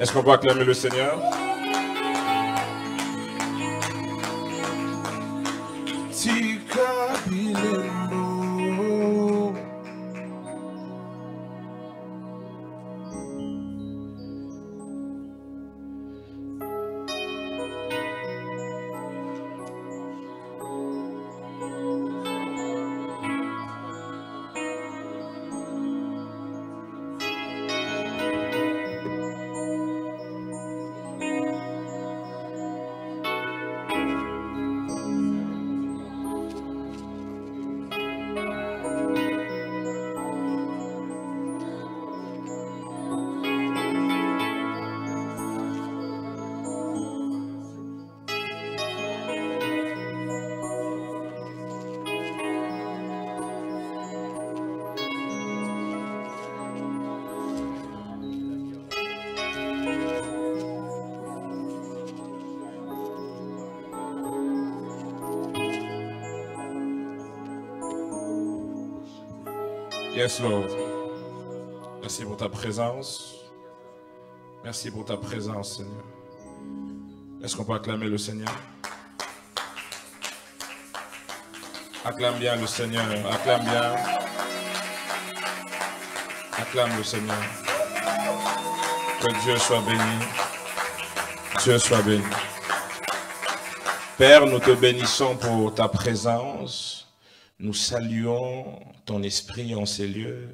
Est-ce qu'on peut acclamer le Seigneur? Yes, Lord. Merci pour ta présence. Merci pour ta présence, Seigneur. Est-ce qu'on peut acclamer le Seigneur? Acclame bien le Seigneur. Acclame bien. Acclame le Seigneur. Que Dieu soit béni. Dieu soit béni. Père, nous te bénissons pour ta présence. Nous saluons ton esprit en ces lieux.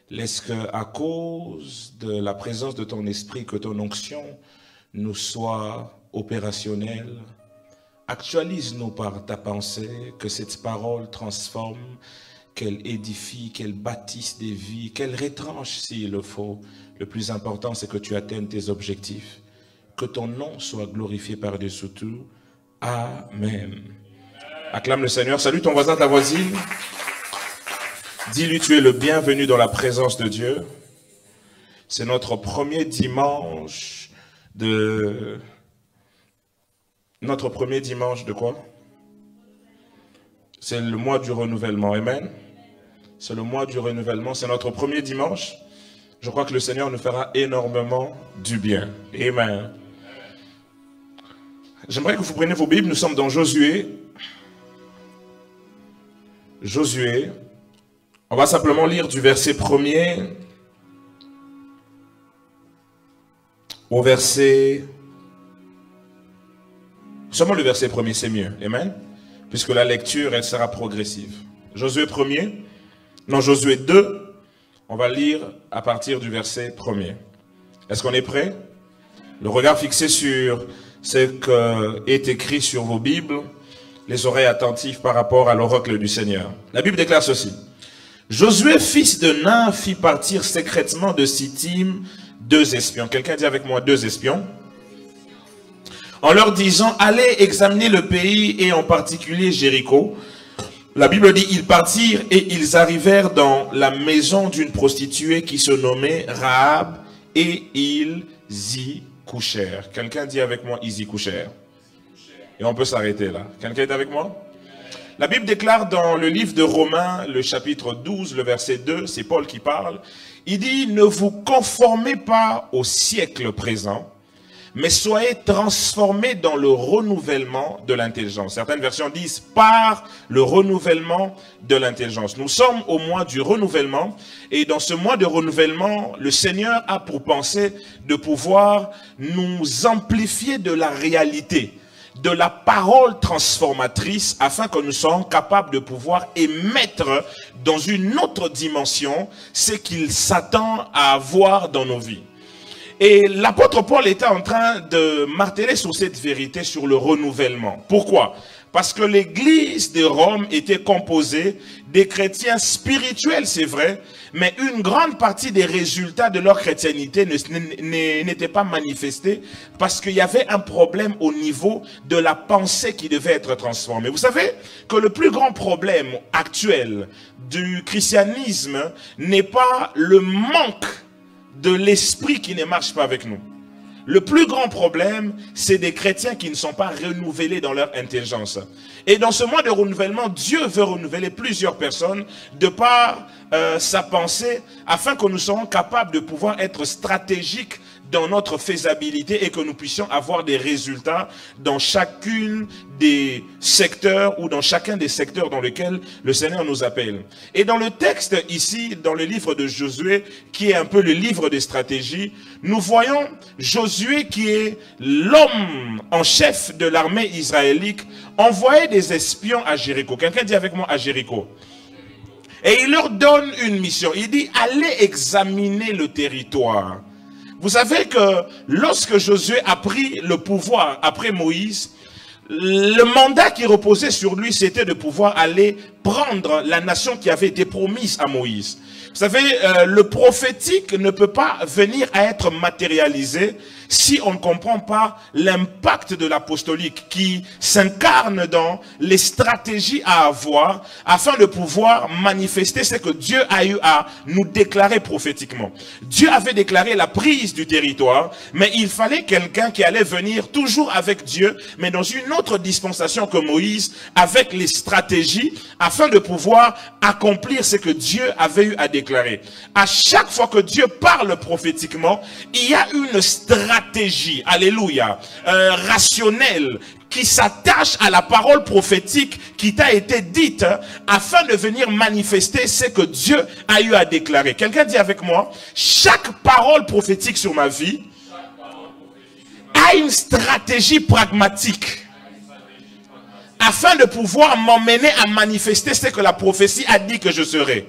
Laisse que, à cause de la présence de ton esprit, que ton onction nous soit opérationnelle. Actualise-nous par ta pensée, que cette parole transforme, qu'elle édifie, qu'elle bâtisse des vies, qu'elle retranche s'il le faut. Le plus important, c'est que tu atteignes tes objectifs. Que ton nom soit glorifié par-dessus tout. Amen. Acclame le Seigneur. Salue ton voisin, ta voisine. Dis-lui, tu es le bienvenu dans la présence de Dieu. C'est notre premier dimanche de... Notre premier dimanche de quoi? C'est le mois du renouvellement. Amen. C'est le mois du renouvellement. C'est notre premier dimanche. Je crois que le Seigneur nous fera énormément du bien. Amen. J'aimerais que vous preniez vos Bibles. Nous sommes dans Josué. Josué. On va simplement lire du verset 1er au verset... Seulement le verset 1er, c'est mieux. Amen. Puisque la lecture, elle sera progressive. Josué 1er. Non, Josué 2. On va lire à partir du verset 1er. Est-ce qu'on est prêt? Le regard fixé sur ce qui est écrit sur vos Bibles. Les oreilles attentives par rapport à l'oracle du Seigneur. La Bible déclare ceci. Josué, fils de Nun, fit partir secrètement de Sittim 2 espions. Quelqu'un dit avec moi 2 espions. En leur disant, allez examiner le pays et en particulier Jéricho. La Bible dit, ils partirent et ils arrivèrent dans la maison d'une prostituée qui se nommait Rahab et ils y couchèrent. Quelqu'un dit avec moi, ils y couchèrent. Et on peut s'arrêter là. Quelqu'un est avec moi? La Bible déclare dans le livre de Romains, le chapitre 12, le verset 2, c'est Paul qui parle. Il dit, ne vous conformez pas au siècle présent, mais soyez transformés dans le renouvellement de l'intelligence. Certaines versions disent par le renouvellement de l'intelligence. Nous sommes au mois du renouvellement et dans ce mois de renouvellement, le Seigneur a pour pensée de pouvoir nous amplifier de la réalité, de la parole transformatrice afin que nous soyons capables de pouvoir émettre dans une autre dimension ce qu'il s'attend à avoir dans nos vies. Et l'apôtre Paul était en train de marteler sur cette vérité, sur le renouvellement. Pourquoi? Parce que l'église de Rome était composée des chrétiens spirituels, c'est vrai, mais une grande partie des résultats de leur chrétienté n'étaient pas manifestés parce qu'il y avait un problème au niveau de la pensée qui devait être transformée. Vous savez que le plus grand problème actuel du christianisme n'est pas le manque de l'esprit qui ne marche pas avec nous. Le plus grand problème, c'est des chrétiens qui ne sont pas renouvelés dans leur intelligence. Et dans ce mois de renouvellement, Dieu veut renouveler plusieurs personnes de par sa pensée, afin que nous soyons capables de pouvoir être stratégiques dans notre faisabilité et que nous puissions avoir des résultats dans chacune des secteurs ou dans chacun des secteurs dans lesquels le Seigneur nous appelle. Et dans le texte ici, dans le livre de Josué, qui est un peu le livre des stratégies, nous voyons Josué qui est l'homme en chef de l'armée israélite, envoyer des espions à Jéricho. Quelqu'un dit avec moi à Jéricho. Et il leur donne une mission. Il dit, allez examiner le territoire. Vous savez que lorsque Josué a pris le pouvoir après Moïse, le mandat qui reposait sur lui, c'était de pouvoir aller prendre la nation qui avait été promise à Moïse. Vous savez, le prophétique ne peut pas venir à être matérialisé si on ne comprend pas l'impact de l'apostolique qui s'incarne dans les stratégies à avoir afin de pouvoir manifester ce que Dieu a eu à nous déclarer prophétiquement. Dieu avait déclaré la prise du territoire, mais il fallait quelqu'un qui allait venir toujours avec Dieu, mais dans une autre dispensation que Moïse, avec les stratégies, afin de pouvoir accomplir ce que Dieu avait eu à déclarer. À chaque fois que Dieu parle prophétiquement, il y a une stratégie, alléluia, rationnelle, qui s'attache à la parole prophétique qui t'a été dite afin de venir manifester ce que Dieu a eu à déclarer. Quelqu'un dit avec moi, chaque parole prophétique sur ma vie a une stratégie pragmatique afin de pouvoir m'emmener à manifester ce que la prophétie a dit que je serai.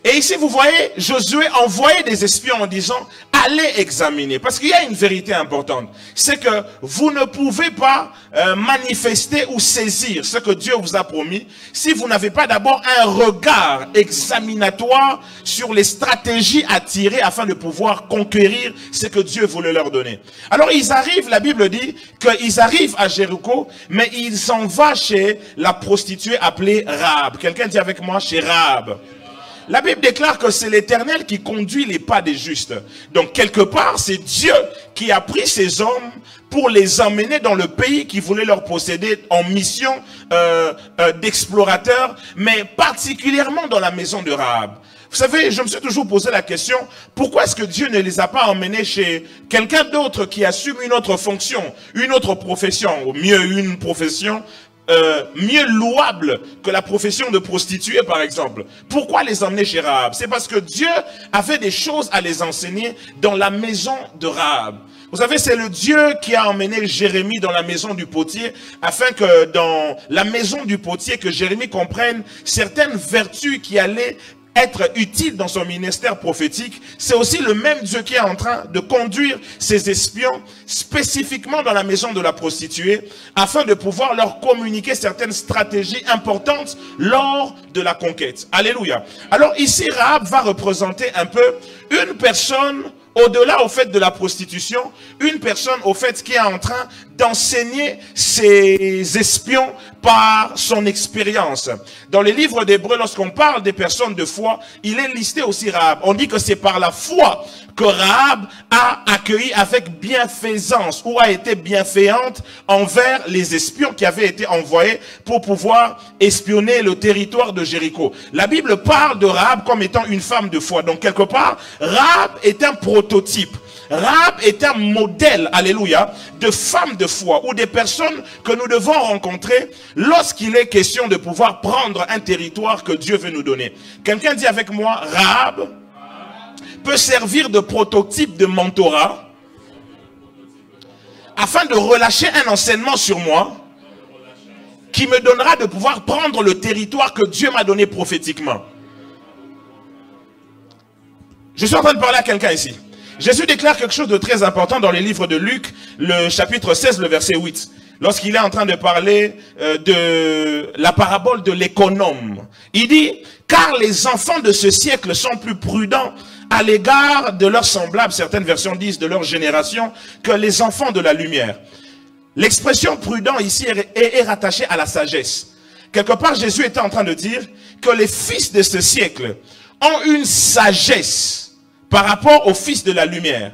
Et ici, vous voyez, Josué envoyait des espions en disant, allez examiner. Parce qu'il y a une vérité importante. C'est que vous ne pouvez pas manifester ou saisir ce que Dieu vous a promis si vous n'avez pas d'abord un regard examinatoire sur les stratégies à tirer afin de pouvoir conquérir ce que Dieu voulait leur donner. Alors ils arrivent, la Bible dit qu'ils arrivent à Jéricho, mais ils s'en vont chez la prostituée appelée Rahab. Quelqu'un dit avec moi, chez Rahab. La Bible déclare que c'est l'Éternel qui conduit les pas des justes. Donc, quelque part, c'est Dieu qui a pris ces hommes pour les emmener dans le pays qu'il voulait leur posséder en mission d'explorateur, mais particulièrement dans la maison de Rahab. Vous savez, je me suis toujours posé la question, pourquoi est-ce que Dieu ne les a pas emmenés chez quelqu'un d'autre qui assume une autre fonction, une autre profession, ou mieux une profession mieux louable que la profession de prostituée, par exemple. Pourquoi les emmener chez Rahab? C'est parce que Dieu avait des choses à les enseigner dans la maison de Rahab. Vous savez, c'est le Dieu qui a emmené Jérémie dans la maison du potier, afin que dans la maison du potier, que Jérémie comprenne certaines vertus qui allaient être utile dans son ministère prophétique. C'est aussi le même Dieu qui est en train de conduire ses espions spécifiquement dans la maison de la prostituée afin de pouvoir leur communiquer certaines stratégies importantes lors de la conquête. Alléluia. Alors ici, Rahab va représenter un peu une personne au-delà au fait de la prostitution, une personne au fait qui est en train d'enseigner ses espions par son expérience. Dans les livres d'Hébreux, lorsqu'on parle des personnes de foi, il est listé aussi Rahab. On dit que c'est par la foi que Rahab a accueilli avec bienfaisance ou a été bienfaisante envers les espions qui avaient été envoyés pour pouvoir espionner le territoire de Jéricho. La Bible parle de Rahab comme étant une femme de foi. Donc quelque part, Rahab est un prototype. Rahab est un modèle, alléluia, de femmes de foi ou des personnes que nous devons rencontrer lorsqu'il est question de pouvoir prendre un territoire que Dieu veut nous donner. Quelqu'un dit avec moi, Rahab peut servir de prototype de mentorat afin de relâcher un enseignement sur moi qui me donnera de pouvoir prendre le territoire que Dieu m'a donné prophétiquement. Je suis en train de parler à quelqu'un ici. Jésus déclare quelque chose de très important dans les livres de Luc, le chapitre 16, le verset 8. Lorsqu'il est en train de parler de la parabole de l'économe. Il dit, car les enfants de ce siècle sont plus prudents à l'égard de leurs semblables, certaines versions disent de leur génération, que les enfants de la lumière. L'expression prudent ici est rattachée à la sagesse. Quelque part, Jésus était en train de dire que les fils de ce siècle ont une sagesse par rapport aux fils de la lumière.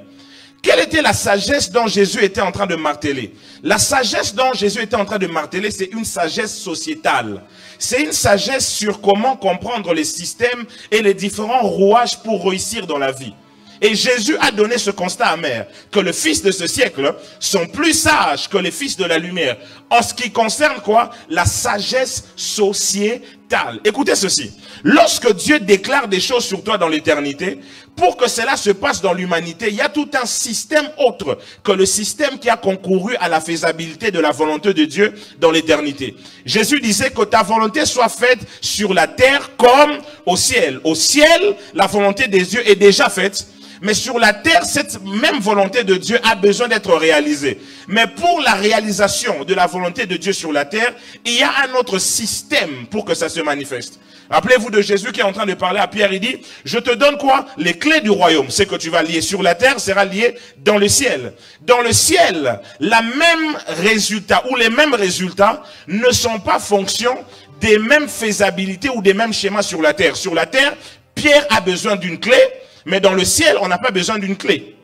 Quelle était la sagesse dont Jésus était en train de marteler? La sagesse dont Jésus était en train de marteler, c'est une sagesse sociétale. C'est une sagesse sur comment comprendre les systèmes et les différents rouages pour réussir dans la vie. Et Jésus a donné ce constat amer, que les fils de ce siècle sont plus sages que les fils de la lumière. En ce qui concerne quoi? La sagesse sociétale. Écoutez ceci. Lorsque Dieu déclare des choses sur toi dans l'éternité, pour que cela se passe dans l'humanité, il y a tout un système autre que le système qui a concouru à la faisabilité de la volonté de Dieu dans l'éternité. Jésus disait que ta volonté soit faite sur la terre comme au ciel. Au ciel, la volonté des dieux est déjà faite. Mais sur la terre, cette même volonté de Dieu a besoin d'être réalisée. Mais pour la réalisation de la volonté de Dieu sur la terre, il y a un autre système pour que ça se manifeste. Rappelez-vous de Jésus qui est en train de parler à Pierre, il dit, je te donne quoi? Les clés du royaume. Ce que tu vas lier sur la terre sera lié dans le ciel. Dans le ciel, la même résultat ou les mêmes résultats ne sont pas fonction des mêmes faisabilités ou des mêmes schémas sur la terre. Sur la terre, Pierre a besoin d'une clé, mais dans le ciel, on n'a pas besoin d'une clé.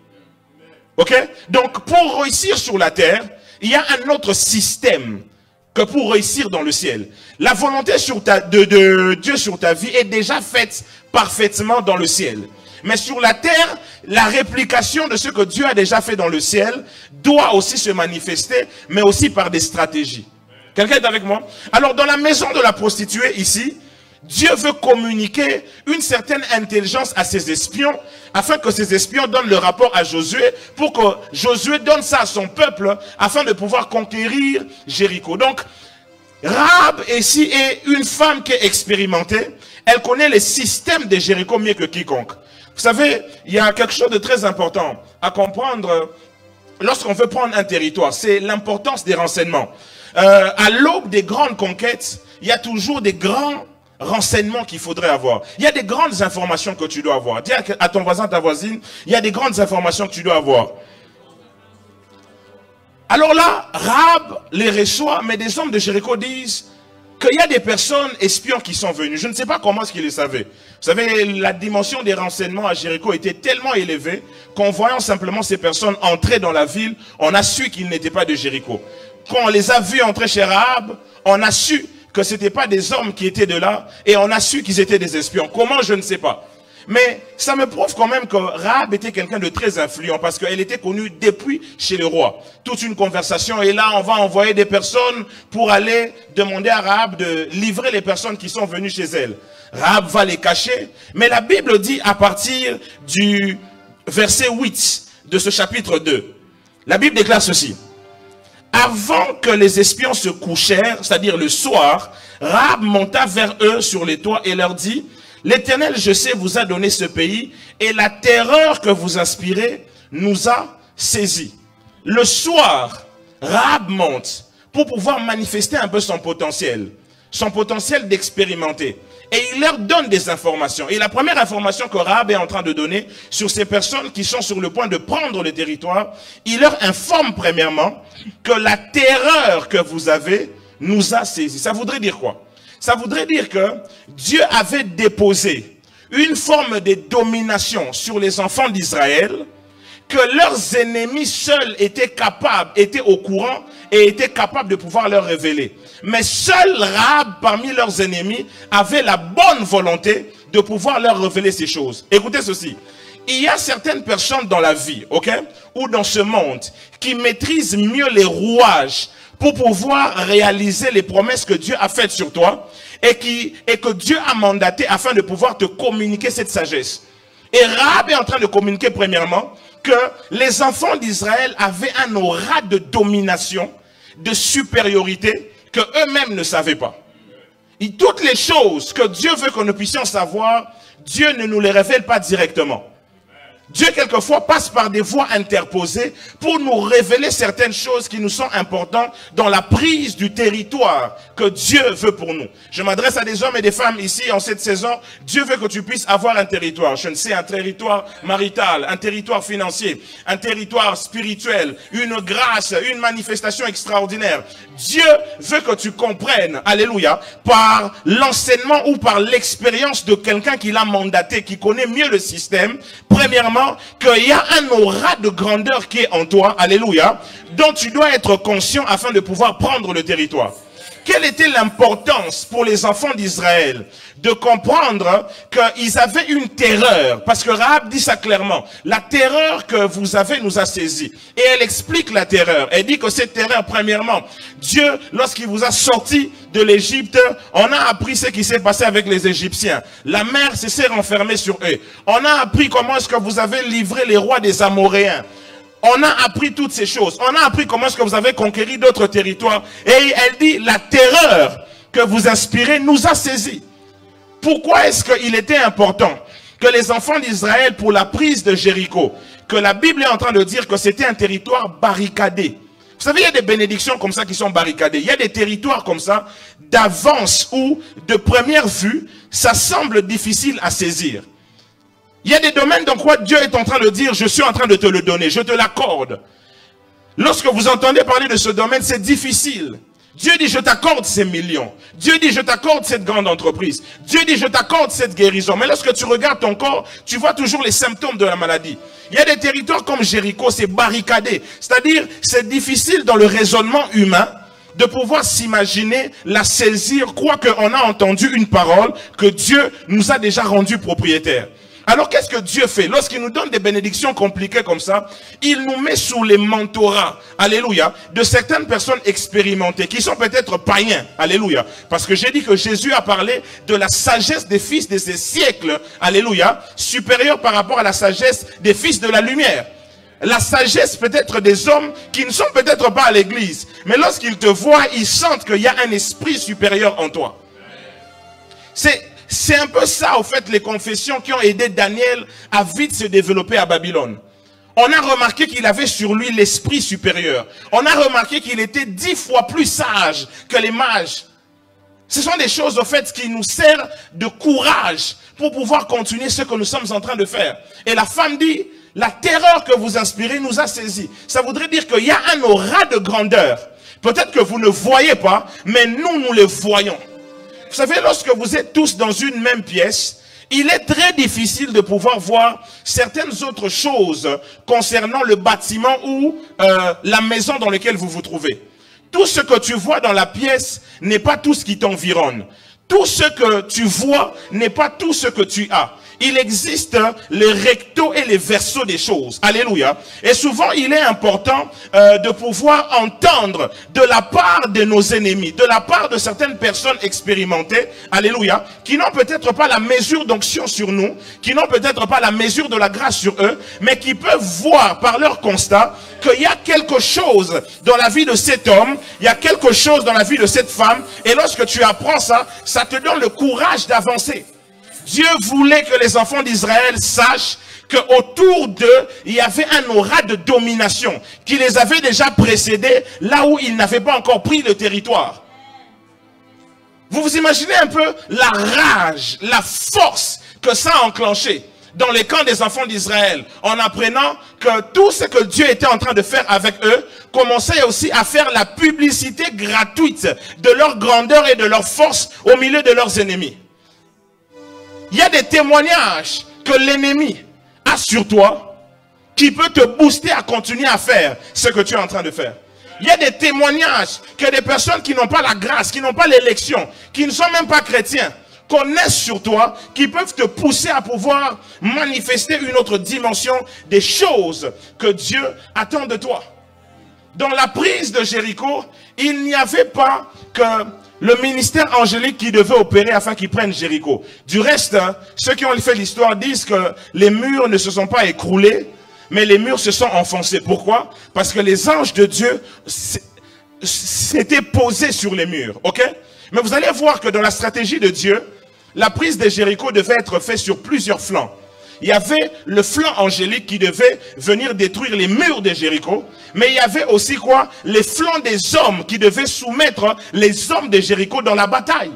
Ok? Donc, pour réussir sur la terre, il y a un autre système que pour réussir dans le ciel. La volonté de Dieu sur ta vie est déjà faite parfaitement dans le ciel. Mais sur la terre, la réplication de ce que Dieu a déjà fait dans le ciel doit aussi se manifester, mais aussi par des stratégies. Quelqu'un est avec moi? Alors, dans la maison de la prostituée ici, Dieu veut communiquer une certaine intelligence à ses espions, afin que ces espions donnent le rapport à Josué, pour que Josué donne ça à son peuple, afin de pouvoir conquérir Jéricho. Donc, Rahab ici est une femme qui est expérimentée, elle connaît les systèmes de Jéricho mieux que quiconque. Vous savez, il y a quelque chose de très important à comprendre lorsqu'on veut prendre un territoire, c'est l'importance des renseignements. À l'aube des grandes conquêtes, il y a toujours des grands renseignements qu'il faudrait avoir. Il y a des grandes informations que tu dois avoir. Dis à ton voisin, ta voisine, il y a des grandes informations que tu dois avoir. Alors là, Rahab les reçoit, mais des hommes de Jéricho disent qu'il y a des personnes espions qui sont venus. Je ne sais pas comment est-ce qu'ils le savaient. Vous savez, la dimension des renseignements à Jéricho était tellement élevée qu'en voyant simplement ces personnes entrer dans la ville, on a su qu'ils n'étaient pas de Jéricho. Quand on les a vus entrer chez Rahab, on a su que ce n'étaient pas des hommes qui étaient de là, et on a su qu'ils étaient des espions. Comment, je ne sais pas. Mais ça me prouve quand même que Rahab était quelqu'un de très influent, parce qu'elle était connue depuis chez le roi. Toute une conversation, et là on va envoyer des personnes pour aller demander à Rahab de livrer les personnes qui sont venues chez elle. Rahab va les cacher, mais la Bible dit à partir du verset 8 de ce chapitre 2, la Bible déclare ceci. Avant que les espions se couchèrent, c'est-à-dire le soir, Rahab monta vers eux sur les toits et leur dit, « L'Éternel, je sais, vous a donné ce pays, et la terreur que vous inspirez nous a saisis. » Le soir, Rahab monte pour pouvoir manifester un peu son potentiel d'expérimenter. Et il leur donne des informations. Et la première information que Rahab est en train de donner sur ces personnes qui sont sur le point de prendre le territoire, il leur informe premièrement que la terreur que vous avez nous a saisis. Ça voudrait dire quoi? Ça voudrait dire que Dieu avait déposé une forme de domination sur les enfants d'Israël, que leurs ennemis seuls étaient au courant et étaient capables de pouvoir leur révéler. Mais seul Rahab, parmi leurs ennemis, avait la bonne volonté de pouvoir leur révéler ces choses. Écoutez ceci. Il y a certaines personnes dans la vie, ok, ou dans ce monde, qui maîtrisent mieux les rouages pour pouvoir réaliser les promesses que Dieu a faites sur toi et que Dieu a mandaté afin de pouvoir te communiquer cette sagesse. Et Rahab est en train de communiquer premièrement que les enfants d'Israël avaient un aura de domination, de supériorité que eux-mêmes ne savaient pas. Et toutes les choses que Dieu veut que nous puissions savoir, Dieu ne nous les révèle pas directement. Dieu, quelquefois, passe par des voies interposées pour nous révéler certaines choses qui nous sont importantes dans la prise du territoire que Dieu veut pour nous. Je m'adresse à des hommes et des femmes ici en cette saison. Dieu veut que tu puisses avoir un territoire. Je ne sais, un territoire marital, un territoire financier, un territoire spirituel, une grâce, une manifestation extraordinaire. Dieu veut que tu comprennes, alléluia, par l'enseignement ou par l'expérience de quelqu'un qui l'a mandaté, qui connaît mieux le système. Premièrement, qu'il y a un aura de grandeur qui est en toi, alléluia, dont tu dois être conscient afin de pouvoir prendre le territoire. Quelle était l'importance pour les enfants d'Israël de comprendre qu'ils avaient une terreur? Parce que Rahab dit ça clairement. La terreur que vous avez nous a saisis. Et elle explique la terreur. Elle dit que cette terreur, premièrement, Dieu, lorsqu'il vous a sorti de l'Égypte, on a appris ce qui s'est passé avec les Égyptiens. La mer s'est renfermée sur eux. On a appris comment est-ce que vous avez livré les rois des Amoréens. On a appris toutes ces choses. On a appris comment est-ce que vous avez conquéri d'autres territoires. Et elle dit, la terreur que vous inspirez nous a saisis. Pourquoi est-ce qu'il était important que les enfants d'Israël, pour la prise de Jéricho, que la Bible est en train de dire que c'était un territoire barricadé. Vous savez, il y a des bénédictions comme ça qui sont barricadées. Il y a des territoires comme ça, d'avance ou de première vue, ça semble difficile à saisir. Il y a des domaines dans quoi Dieu est en train de dire, je suis en train de te le donner, je te l'accorde. Lorsque vous entendez parler de ce domaine, c'est difficile. Dieu dit, je t'accorde ces millions. Dieu dit, je t'accorde cette grande entreprise. Dieu dit, je t'accorde cette guérison. Mais lorsque tu regardes ton corps, tu vois toujours les symptômes de la maladie. Il y a des territoires comme Jéricho, c'est barricadé. C'est-à-dire, c'est difficile dans le raisonnement humain de pouvoir s'imaginer, la saisir, quoique on a entendu une parole que Dieu nous a déjà rendu propriétaires. Alors qu'est-ce que Dieu fait? Lorsqu'il nous donne des bénédictions compliquées comme ça, il nous met sous les mentorats, alléluia, de certaines personnes expérimentées, qui sont peut-être païens, alléluia. Parce que j'ai dit que Jésus a parlé de la sagesse des fils de ces siècles, alléluia, supérieure par rapport à la sagesse des fils de la lumière. La sagesse peut-être des hommes qui ne sont peut-être pas à l'église, mais lorsqu'ils te voient, ils sentent qu'il y a un esprit supérieur en toi. C'est un peu ça, au fait, les confessions qui ont aidé Daniel à vite se développer à Babylone. On a remarqué qu'il avait sur lui l'esprit supérieur. On a remarqué qu'il était 10 fois plus sage que les mages. Ce sont des choses, au fait, qui nous servent de courage pour pouvoir continuer ce que nous sommes en train de faire. Et la femme dit, la terreur que vous inspirez nous a saisis. Ça voudrait dire qu'il y a un aura de grandeur. Peut-être que vous ne voyez pas, mais nous les voyons. Vous savez, lorsque vous êtes tous dans une même pièce, il est très difficile de pouvoir voir certaines autres choses concernant le bâtiment ou la maison dans laquelle vous vous trouvez. Tout ce que tu vois dans la pièce n'est pas tout ce qui t'environne. Tout ce que tu vois n'est pas tout ce que tu as. Il existe les rectos et les versos des choses. Alléluia. Et souvent, il est important de pouvoir entendre de la part de nos ennemis, de la part de certaines personnes expérimentées, alléluia, qui n'ont peut-être pas la mesure d'onction sur nous, qui n'ont peut-être pas la mesure de la grâce sur eux, mais qui peuvent voir par leur constat qu'il y a quelque chose dans la vie de cet homme, il y a quelque chose dans la vie de cette femme, et lorsque tu apprends ça, ça te donne le courage d'avancer. Dieu voulait que les enfants d'Israël sachent qu'autour d'eux, il y avait un aura de domination qui les avait déjà précédés là où ils n'avaient pas encore pris le territoire. Vous vous imaginez un peu la rage, la force que ça a enclenché dans les camps des enfants d'Israël, en apprenant que tout ce que Dieu était en train de faire avec eux, commençait aussi à faire la publicité gratuite de leur grandeur et de leur force au milieu de leurs ennemis. Il y a des témoignages que l'ennemi a sur toi qui peut te booster à continuer à faire ce que tu es en train de faire. Il y a des témoignages que des personnes qui n'ont pas la grâce, qui n'ont pas l'élection, qui ne sont même pas chrétiens, connaissent sur toi, qui peuvent te pousser à pouvoir manifester une autre dimension des choses que Dieu attend de toi. Dans la prise de Jéricho, il n'y avait pas que le ministère angélique qui devait opérer afin qu'ils prennent Jéricho. Du reste, ceux qui ont fait l'histoire disent que les murs ne se sont pas écroulés, mais les murs se sont enfoncés. Pourquoi? Parce que les anges de Dieu s'étaient posés sur les murs. Ok? Mais vous allez voir que dans la stratégie de Dieu, la prise de Jéricho devait être faite sur plusieurs flancs. Il y avait le flanc angélique qui devait venir détruire les murs de Jéricho. Mais il y avait aussi quoi? Les flancs des hommes qui devaient soumettre les hommes de Jéricho dans la bataille.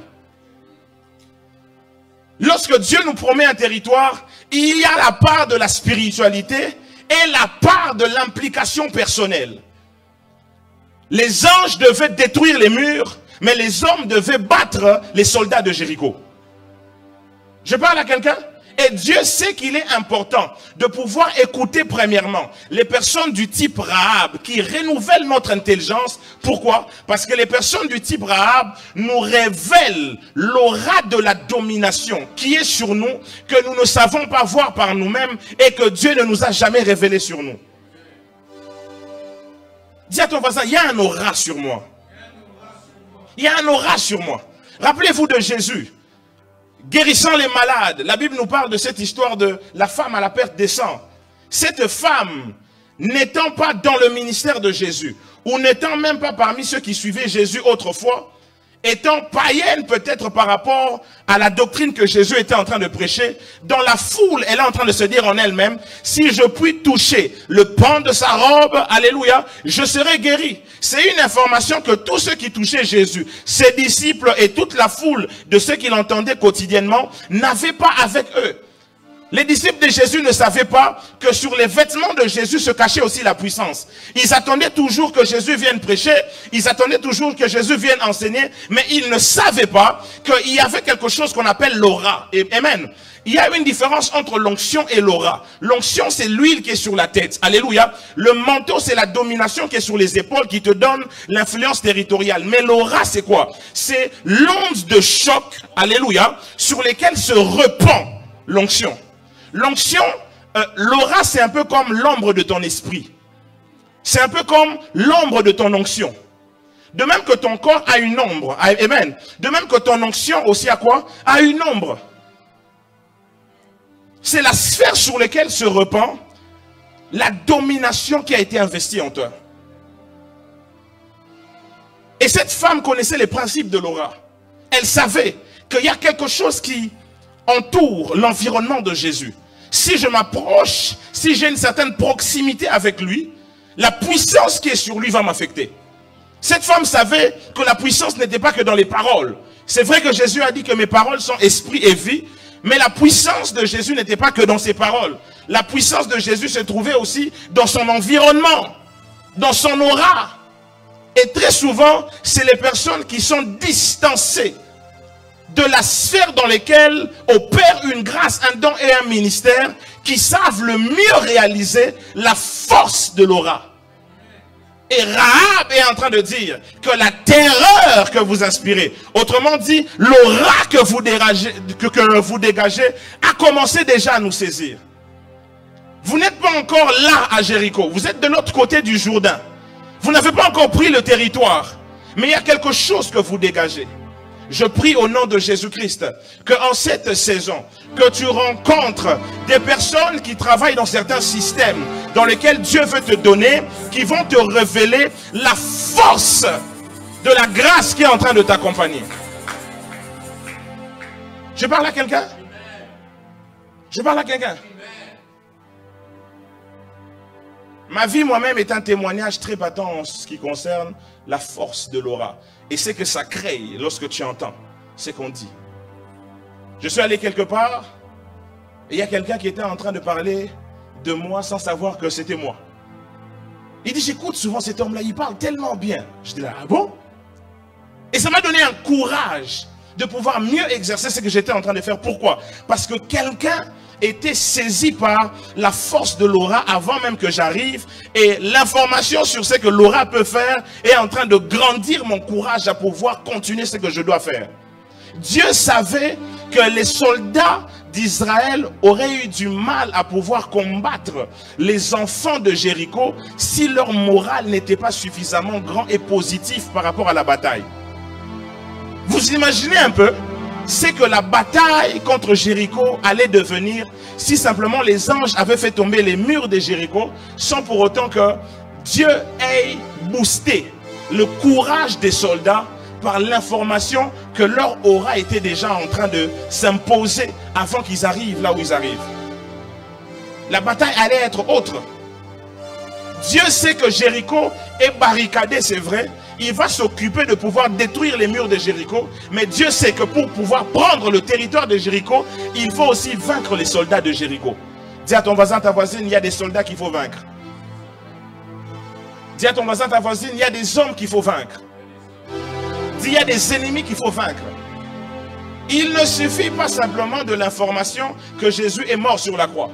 Lorsque Dieu nous promet un territoire, il y a la part de la spiritualité et la part de l'implication personnelle. Les anges devaient détruire les murs, mais les hommes devaient battre les soldats de Jéricho. Je parle à quelqu'un? Et Dieu sait qu'il est important de pouvoir écouter premièrement les personnes du type Rahab qui renouvellent notre intelligence. Pourquoi? Parce que les personnes du type Rahab nous révèlent l'aura de la domination qui est sur nous, que nous ne savons pas voir par nous-mêmes et que Dieu ne nous a jamais révélé sur nous. Dis à ton voisin, il y a un aura sur moi. Il y a un aura sur moi. Rappelez-vous de Jésus. Guérissant les malades. La Bible nous parle de cette histoire de la femme à la perte des sangs. Cette femme, n'étant pas dans le ministère de Jésus, ou n'étant même pas parmi ceux qui suivaient Jésus autrefois, étant païenne peut-être par rapport à la doctrine que Jésus était en train de prêcher, dans la foule, elle est en train de se dire en elle-même, si je puis toucher le pan de sa robe, alléluia, je serai guéri. C'est une information que tous ceux qui touchaient Jésus, ses disciples et toute la foule de ceux qui l'entendaient quotidiennement, n'avaient pas avec eux. Les disciples de Jésus ne savaient pas que sur les vêtements de Jésus se cachait aussi la puissance. Ils attendaient toujours que Jésus vienne prêcher, ils attendaient toujours que Jésus vienne enseigner, mais ils ne savaient pas qu'il y avait quelque chose qu'on appelle l'aura. Amen. Il y a une différence entre l'onction et l'aura. L'onction, c'est l'huile qui est sur la tête. Alléluia. Le manteau, c'est la domination qui est sur les épaules, qui te donne l'influence territoriale. Mais l'aura, c'est quoi? C'est l'onde de choc, alléluia, sur lesquelles se repent l'onction. L'onction, l'aura, c'est un peu comme l'ombre de ton esprit. C'est un peu comme l'ombre de ton onction. De même que ton corps a une ombre. Amen. De même que ton onction aussi a quoi? A une ombre. C'est la sphère sur laquelle se repent la domination qui a été investie en toi. Et cette femme connaissait les principes de l'aura. Elle savait qu'il y a quelque chose qui entoure l'environnement de Jésus. Si je m'approche, si j'ai une certaine proximité avec lui, la puissance qui est sur lui va m'affecter. Cette femme savait que la puissance n'était pas que dans les paroles. C'est vrai que Jésus a dit que mes paroles sont esprit et vie, mais la puissance de Jésus n'était pas que dans ses paroles. La puissance de Jésus se trouvait aussi dans son environnement, dans son aura. Et très souvent, c'est les personnes qui sont distancées de la sphère dans laquelle opère une grâce, un don et un ministère qui savent le mieux réaliser la force de l'aura. Et Rahab est en train de dire que la terreur que vous inspirez, autrement dit, l'aura que vous dégagez a commencé déjà à nous saisir. Vous n'êtes pas encore là à Jéricho, vous êtes de l'autre côté du Jourdain. Vous n'avez pas encore pris le territoire, mais il y a quelque chose que vous dégagez. Je prie au nom de Jésus-Christ qu'en cette saison, que tu rencontres des personnes qui travaillent dans certains systèmes dans lesquels Dieu veut te donner, qui vont te révéler la force de la grâce qui est en train de t'accompagner. Je parle à quelqu'un? Je parle à quelqu'un? Ma vie moi-même est un témoignage très patent en ce qui concerne la force de l'aura. Et c'est que ça crée lorsque tu entends ce qu'on dit. Je suis allé quelque part et il y a quelqu'un qui était en train de parler de moi sans savoir que c'était moi. Il dit, j'écoute souvent cet homme-là, il parle tellement bien. Je dis là, ah bon? Et ça m'a donné un courage de pouvoir mieux exercer ce que j'étais en train de faire. Pourquoi? Parce que quelqu'un était saisi par la force de l'aura avant même que j'arrive, et l'information sur ce que l'aura peut faire est en train de grandir mon courage à pouvoir continuer ce que je dois faire. Dieu savait que les soldats d'Israël auraient eu du mal à pouvoir combattre les enfants de Jéricho si leur morale n'était pas suffisamment grand et positif par rapport à la bataille. Vous imaginez un peu? C'est que la bataille contre Jéricho allait devenir si simplement les anges avaient fait tomber les murs de Jéricho sans pour autant que Dieu ait boosté le courage des soldats par l'information que leur aura était déjà en train de s'imposer avant qu'ils arrivent là où ils arrivent. La bataille allait être autre. Dieu sait que Jéricho est barricadé, c'est vrai. Il va s'occuper de pouvoir détruire les murs de Jéricho. Mais Dieu sait que pour pouvoir prendre le territoire de Jéricho, il faut aussi vaincre les soldats de Jéricho. Dis à ton voisin, ta voisine, il y a des soldats qu'il faut vaincre. Dis à ton voisin, ta voisine, il y a des hommes qu'il faut vaincre. Dis, il y a des ennemis qu'il faut vaincre. Il ne suffit pas simplement de l'information que Jésus est mort sur la croix.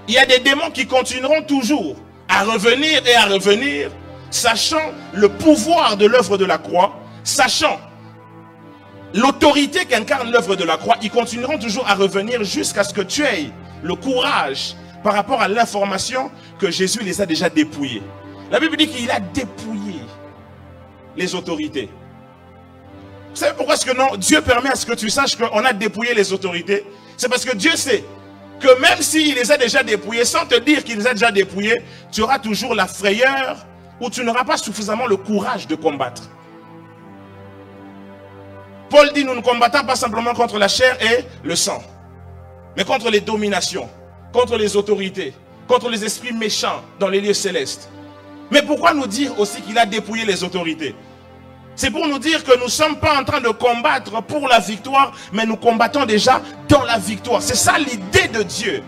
Il y a des démons qui continueront toujours à revenir et à revenir, sachant le pouvoir de l'œuvre de la croix, sachant l'autorité qu'incarne l'œuvre de la croix. Ils continueront toujours à revenir jusqu'à ce que tu aies le courage par rapport à l'information que Jésus les a déjà dépouillés. La Bible dit qu'il a dépouillé les autorités. Vous savez pourquoi est-ce que non, Dieu permet à ce que tu saches qu'on a dépouillé les autorités? C'est parce que Dieu sait que même s'il les a déjà dépouillés, sans te dire qu'il les a déjà dépouillés, tu auras toujours la frayeur ou tu n'auras pas suffisamment le courage de combattre. Paul dit, nous ne combattons pas simplement contre la chair et le sang, mais contre les dominations, contre les autorités, contre les esprits méchants dans les lieux célestes. Mais pourquoi nous dire aussi qu'il a dépouillé les autorités? C'est pour nous dire que nous ne sommes pas en train de combattre pour la victoire, mais nous combattons déjà dans la victoire. C'est ça l'idée de Dieu.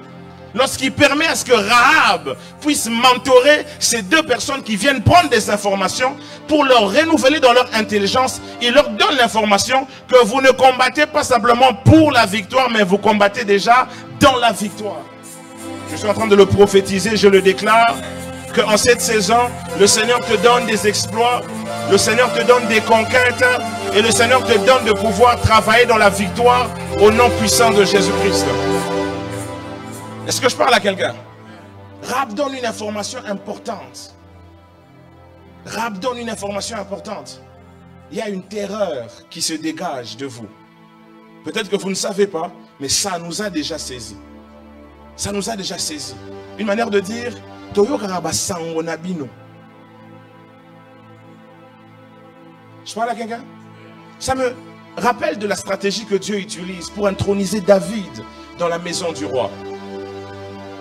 Lorsqu'il permet à ce que Rahab puisse mentorer ces deux personnes qui viennent prendre des informations pour leur renouveler dans leur intelligence, il leur donne l'information que vous ne combattez pas simplement pour la victoire, mais vous combattez déjà dans la victoire. Je suis en train de le prophétiser, je le déclare, qu'en cette saison, le Seigneur te donne des exploits, le Seigneur te donne des conquêtes et le Seigneur te donne de pouvoir travailler dans la victoire au nom puissant de Jésus-Christ. Est-ce que je parle à quelqu'un? Rahab donne une information importante. Rahab donne une information importante. Il y a une terreur qui se dégage de vous. Peut-être que vous ne savez pas, mais ça nous a déjà saisi. Ça nous a déjà saisi. Une manière de dire, je parle à quelqu'un? Ça me rappelle de la stratégie que Dieu utilise pour introniser David dans la maison du roi.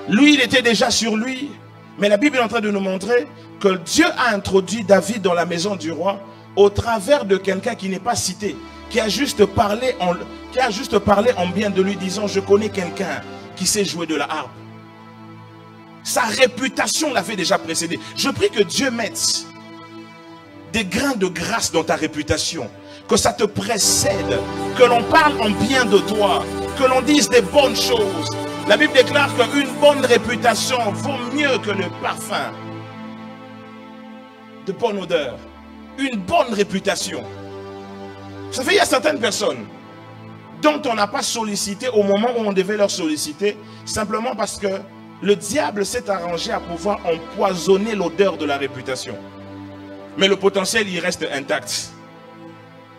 Lui, il était déjà sur lui, mais la Bible est en train de nous montrer que Dieu a introduit David dans la maison du roi au travers de quelqu'un qui n'est pas cité, qui a juste parlé en bien de lui, disant, je connais quelqu'un qui sait jouer de la harpe. Sa réputation l'avait déjà précédé. Je prie que Dieu mette des grains de grâce dans ta réputation, que ça te précède, que l'on parle en bien de toi, que l'on dise des bonnes choses. La Bible déclare qu'une bonne réputation vaut mieux que le parfum de bonne odeur. Une bonne réputation. Vous savez, il y a certaines personnes dont on n'a pas sollicité au moment où on devait leur solliciter, simplement parce que le diable s'est arrangé à pouvoir empoisonner l'odeur de la réputation. Mais le potentiel, il reste intact.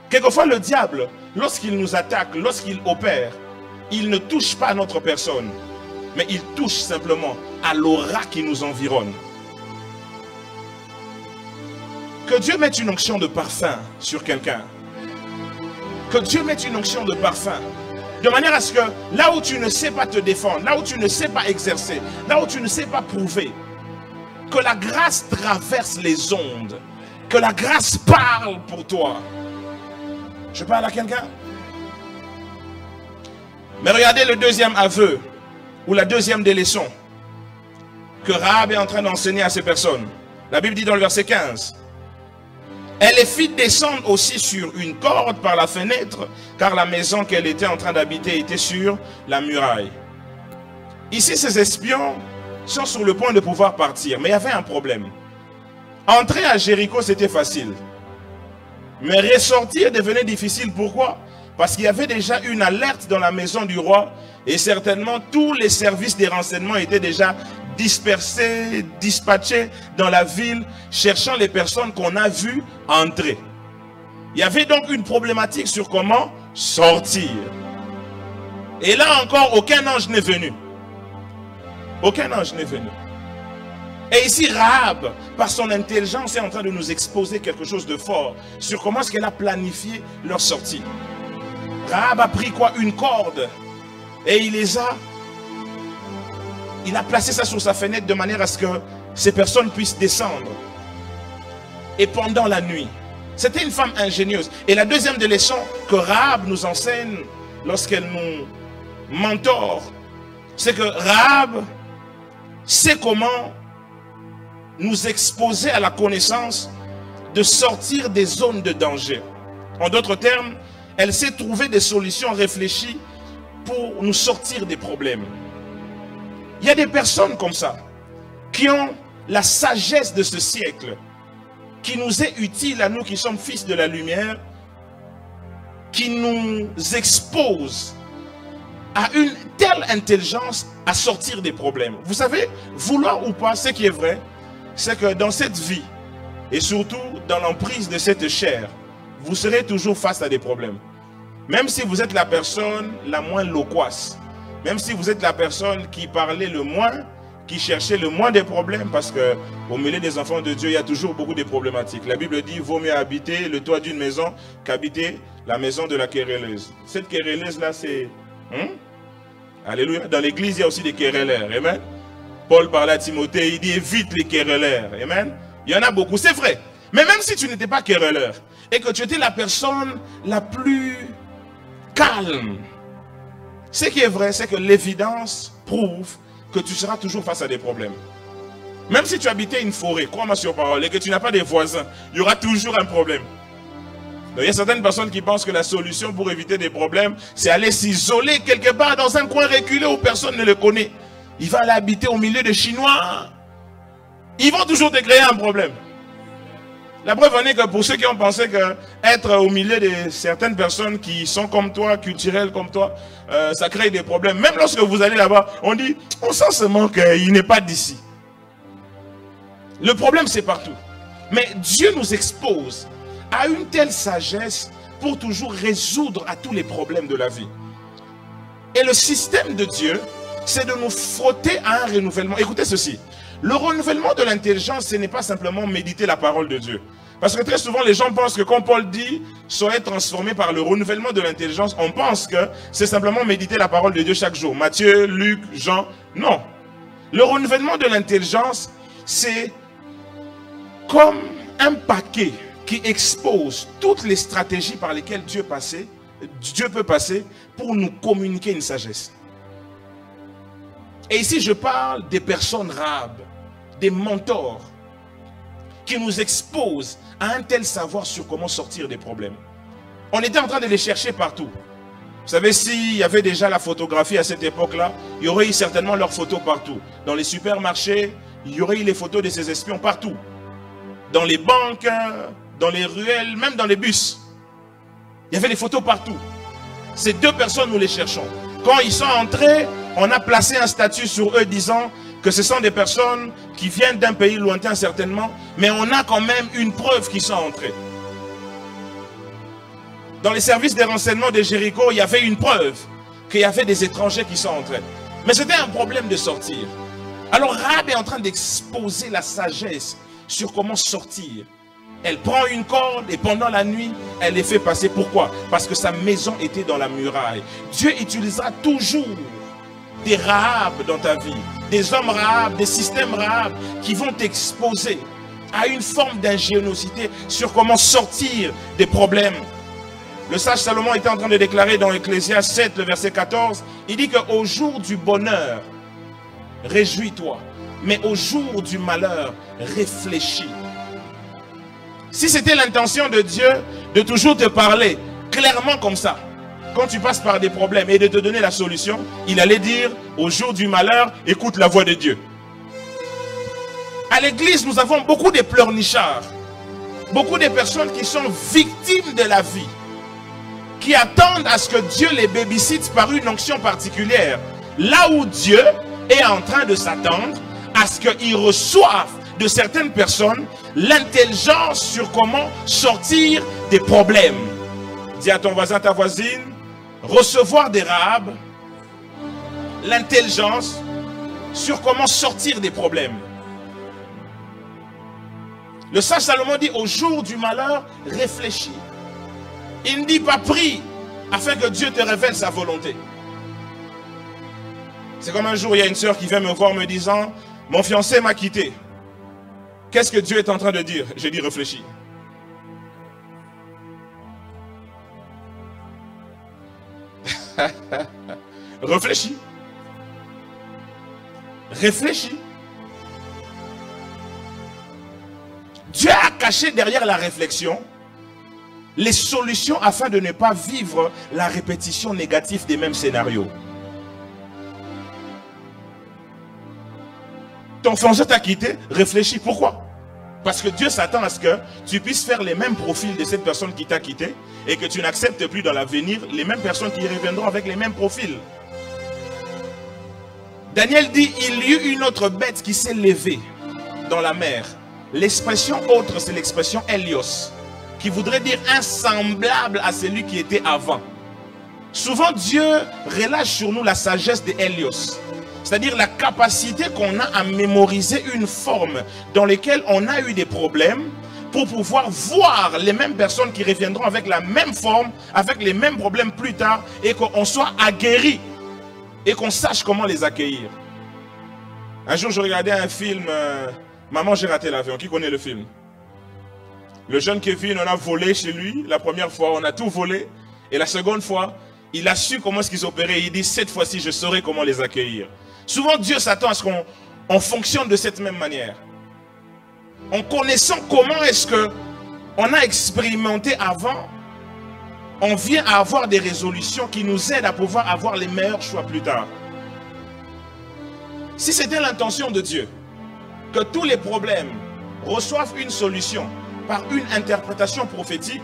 Quelquefois, le diable, lorsqu'il nous attaque, lorsqu'il opère, il ne touche pas à notre personne, mais il touche simplement à l'aura qui nous environne. Que Dieu mette une onction de parfum sur quelqu'un. Que Dieu mette une onction de parfum. De manière à ce que là où tu ne sais pas te défendre, là où tu ne sais pas exercer, là où tu ne sais pas prouver, que la grâce traverse les ondes. Que la grâce parle pour toi. Je parle à quelqu'un? Mais regardez le deuxième aveu, ou la deuxième des leçons que Rahab est en train d'enseigner à ces personnes. La Bible dit dans le verset 15, elle les fit descendre aussi sur une corde par la fenêtre, car la maison qu'elle était en train d'habiter était sur la muraille. Ici, ces espions sont sur le point de pouvoir partir, mais il y avait un problème. Entrer à Jéricho, c'était facile. Mais ressortir devenait difficile. Pourquoi? Parce qu'il y avait déjà une alerte dans la maison du roi et certainement tous les services des renseignements étaient déjà dispersés, dispatchés dans la ville, cherchant les personnes qu'on a vues entrer. Il y avait donc une problématique sur comment sortir. Et là encore, aucun ange n'est venu. Aucun ange n'est venu. Et ici, Rahab, par son intelligence, est en train de nous exposer quelque chose de fort sur comment est-ce qu'elle a planifié leur sortie. Rahab a pris quoi? Une corde. Et il a placé ça sur sa fenêtre de manière à ce que ces personnes puissent descendre. Et pendant la nuit. C'était une femme ingénieuse. Et la deuxième des leçons que Rahab nous enseigne lorsqu'elle nous mentore, c'est que Rahab sait comment nous exposer à la connaissance de sortir des zones de danger. En d'autres termes, Elle sait trouver des solutions réfléchies pour nous sortir des problèmes. Il y a des personnes comme ça, qui ont la sagesse de ce siècle, qui nous est utile à nous qui sommes fils de la lumière, qui nous expose à une telle intelligence à sortir des problèmes. Vous savez, vouloir ou pas, ce qui est vrai, c'est que dans cette vie, et surtout dans l'emprise de cette chair, vous serez toujours face à des problèmes. Même si vous êtes la personne la moins loquace, même si vous êtes la personne qui parlait le moins, qui cherchait le moins de problèmes, parce que au milieu des enfants de Dieu, il y a toujours beaucoup de problématiques. La Bible dit, vaut mieux habiter le toit d'une maison qu'habiter la maison de la querelleuse. Cette querelleuse-là, c'est... Alléluia. Dans l'église, il y a aussi des querelleurs. Amen. Paul parlait à Timothée, il dit, évite les querelleurs. Amen. Il y en a beaucoup, c'est vrai. Mais même si tu n'étais pas querelleur, et que tu étais la personne la plus calme, ce qui est vrai, c'est que l'évidence prouve que tu seras toujours face à des problèmes. Même si tu habitais une forêt, crois-moi sur parole, et que tu n'as pas des voisins, il y aura toujours un problème. Donc, il y a certaines personnes qui pensent que la solution pour éviter des problèmes, c'est aller s'isoler quelque part dans un coin reculé où personne ne le connaît. Il va aller habiter au milieu des Chinois. Ils vont toujours te créer un problème. La preuve en est que pour ceux qui ont pensé qu'être au milieu de certaines personnes qui sont comme toi, culturelles comme toi, ça crée des problèmes. Même lorsque vous allez là-bas, on dit, on sent seulement qu'il n'est pas d'ici. Le problème, c'est partout. Mais Dieu nous expose à une telle sagesse pour toujours résoudre à tous les problèmes de la vie. Et le système de Dieu, c'est de nous frotter à un renouvellement. Écoutez ceci. Le renouvellement de l'intelligence, ce n'est pas simplement méditer la parole de Dieu. Parce que très souvent, les gens pensent que quand Paul dit « soyez transformés par le renouvellement de l'intelligence », on pense que c'est simplement méditer la parole de Dieu chaque jour. Matthieu, Luc, Jean, non. Le renouvellement de l'intelligence, c'est comme un paquet qui expose toutes les stratégies par lesquelles Dieu peut passer pour nous communiquer une sagesse. Et ici, je parle des personnes rares, des mentors, qui nous exposent à un tel savoir sur comment sortir des problèmes. On était en train de les chercher partout. Vous savez, s'il y avait déjà la photographie à cette époque-là, il y aurait eu certainement leurs photos partout. Dans les supermarchés, il y aurait eu les photos de ces espions partout. Dans les banques, dans les ruelles, même dans les bus. Il y avait des photos partout. Ces deux personnes, nous les cherchons. Quand ils sont entrés, on a placé un statut sur eux disant que ce sont des personnes qui viennent d'un pays lointain certainement, mais on a quand même une preuve qu'ils sont entrés. Dans les services de renseignement de Jéricho, il y avait une preuve qu'il y avait des étrangers qui sont entrés. Mais c'était un problème de sortir. Alors Rahab est en train d'exposer la sagesse sur comment sortir. Elle prend une corde et pendant la nuit, elle les fait passer. Pourquoi? Parce que sa maison était dans la muraille. Dieu utilisera toujours des Rahab dans ta vie, des hommes Rahab, des systèmes Rahab qui vont t'exposer à une forme d'ingéniosité sur comment sortir des problèmes. Le sage Salomon était en train de déclarer dans Ecclésiaste 7, le verset 14, il dit qu'au jour du bonheur, réjouis-toi, mais au jour du malheur, réfléchis. Si c'était l'intention de Dieu de toujours te parler clairement comme ça, quand tu passes par des problèmes et de te donner la solution, il allait dire au jour du malheur, écoute la voix de Dieu. À l'église, nous avons beaucoup de pleurnichards, beaucoup de personnes qui sont victimes de la vie, qui attendent à ce que Dieu les babysitte par une onction particulière, là où Dieu est en train de s'attendre à ce qu'ils reçoivent de certaines personnes l'intelligence sur comment sortir des problèmes. Dis à ton voisin, ta voisine, recevoir des Rahab, l'intelligence sur comment sortir des problèmes. Le sage Salomon dit au jour du malheur, réfléchis. Il ne dit pas prie afin que Dieu te révèle sa volonté. C'est comme un jour, il y a une sœur qui vient me voir me disant, mon fiancé m'a quitté. Qu'est-ce que Dieu est en train de dire? J'ai dit réfléchis. Réfléchis. Réfléchis. Dieu a caché derrière la réflexion les solutions afin de ne pas vivre la répétition négative des mêmes scénarios. Ton fiancé t'a quitté, réfléchis. Pourquoi? Parce que Dieu s'attend à ce que tu puisses faire les mêmes profils de cette personne qui t'a quitté et que tu n'acceptes plus dans l'avenir les mêmes personnes qui reviendront avec les mêmes profils. Daniel dit, il y eut une autre bête qui s'est levée dans la mer. L'expression autre, c'est l'expression Hélios, qui voudrait dire insemblable à celui qui était avant. Souvent, Dieu relâche sur nous la sagesse de Hélios, c'est-à-dire la capacité qu'on a à mémoriser une forme dans laquelle on a eu des problèmes pour pouvoir voir les mêmes personnes qui reviendront avec la même forme, avec les mêmes problèmes plus tard et qu'on soit aguerri et qu'on sache comment les accueillir. Un jour, je regardais un film, Maman, j'ai raté l'avion. Qui connaît le film? Le jeune Kevin, on a volé chez lui. La première fois, on a tout volé. Et la seconde fois, il a su comment est-ce qu'ils opéraient. Il dit, cette fois-ci, je saurai comment les accueillir. Souvent, Dieu s'attend à ce qu'on fonctionne de cette même manière. En connaissant comment est-ce qu'on a expérimenté avant, on vient à avoir des résolutions qui nous aident à pouvoir avoir les meilleurs choix plus tard. Si c'était l'intention de Dieu, que tous les problèmes reçoivent une solution par une interprétation prophétique,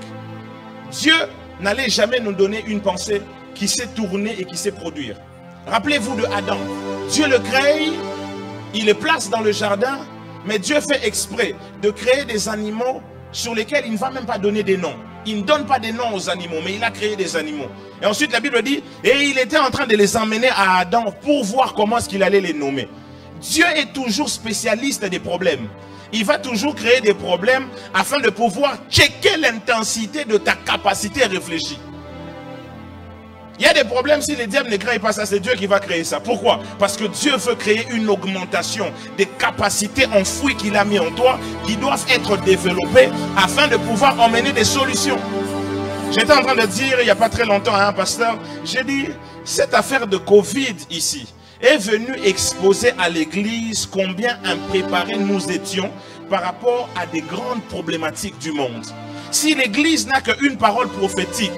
Dieu n'allait jamais nous donner une pensée qui sait tourner et qui sait produire. Rappelez-vous de Adam. Dieu le crée, il le place dans le jardin, mais Dieu fait exprès de créer des animaux sur lesquels il ne va même pas donner des noms. Il ne donne pas des noms aux animaux, mais il a créé des animaux. Et ensuite la Bible dit, et il était en train de les emmener à Adam pour voir comment est-ce qu'il allait les nommer. Dieu est toujours spécialiste des problèmes. Il va toujours créer des problèmes afin de pouvoir checker l'intensité de ta capacité à réfléchir. Il y a des problèmes, si les diables ne créent pas ça, c'est Dieu qui va créer ça. Pourquoi? Parce que Dieu veut créer une augmentation des capacités enfouies qu'il a mis en toi, qui doivent être développées afin de pouvoir emmener des solutions. J'étais en train de dire, il n'y a pas très longtemps à un pasteur, j'ai dit, cette affaire de Covid ici est venue exposer à l'église combien impréparés nous étions par rapport à des grandes problématiques du monde. Si l'église n'a qu'une parole prophétique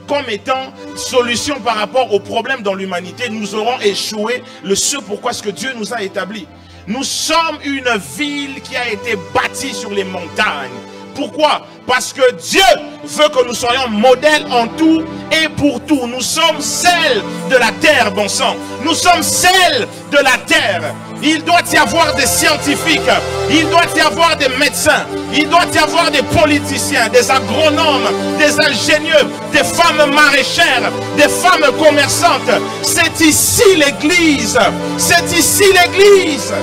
comme étant solution par rapport aux problèmes dans l'humanité, nous aurons échoué le ce pourquoi ce que Dieu nous a établi. Nous sommes une ville qui a été bâtie sur les montagnes. Pourquoi? Parce que Dieu veut que nous soyons modèles en tout et pour tout. Nous sommes celles de la terre, bon sang. Nous sommes celles de la terre. Il doit y avoir des scientifiques, il doit y avoir des médecins, il doit y avoir des politiciens, des agronomes, des ingénieurs, des femmes maraîchères, des femmes commerçantes. C'est ici l'église. C'est ici l'église.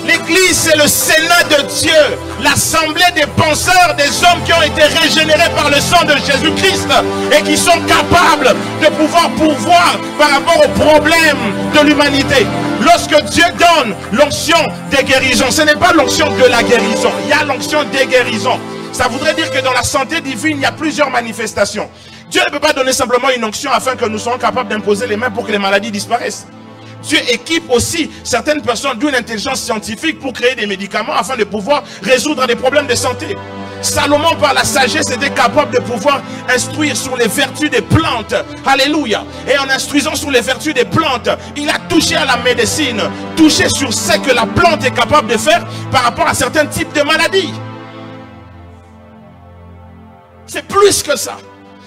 L'église, c'est le Sénat de Dieu, l'assemblée des penseurs, des hommes qui ont été régénérés par le sang de Jésus-Christ et qui sont capables de pouvoir pourvoir par rapport aux problèmes de l'humanité. Lorsque Dieu donne l'onction des guérisons, ce n'est pas l'onction de la guérison, il y a l'onction des guérisons. Ça voudrait dire que dans la santé divine, il y a plusieurs manifestations. Dieu ne peut pas donner simplement une onction afin que nous soyons capables d'imposer les mains pour que les maladies disparaissent. Dieu équipe aussi certaines personnes d'une intelligence scientifique pour créer des médicaments afin de pouvoir résoudre des problèmes de santé. Salomon, par la sagesse, était capable de pouvoir instruire sur les vertus des plantes. Alléluia. Et en instruisant sur les vertus des plantes, il a touché à la médecine, touché sur ce que la plante est capable de faire par rapport à certains types de maladies. C'est plus que ça.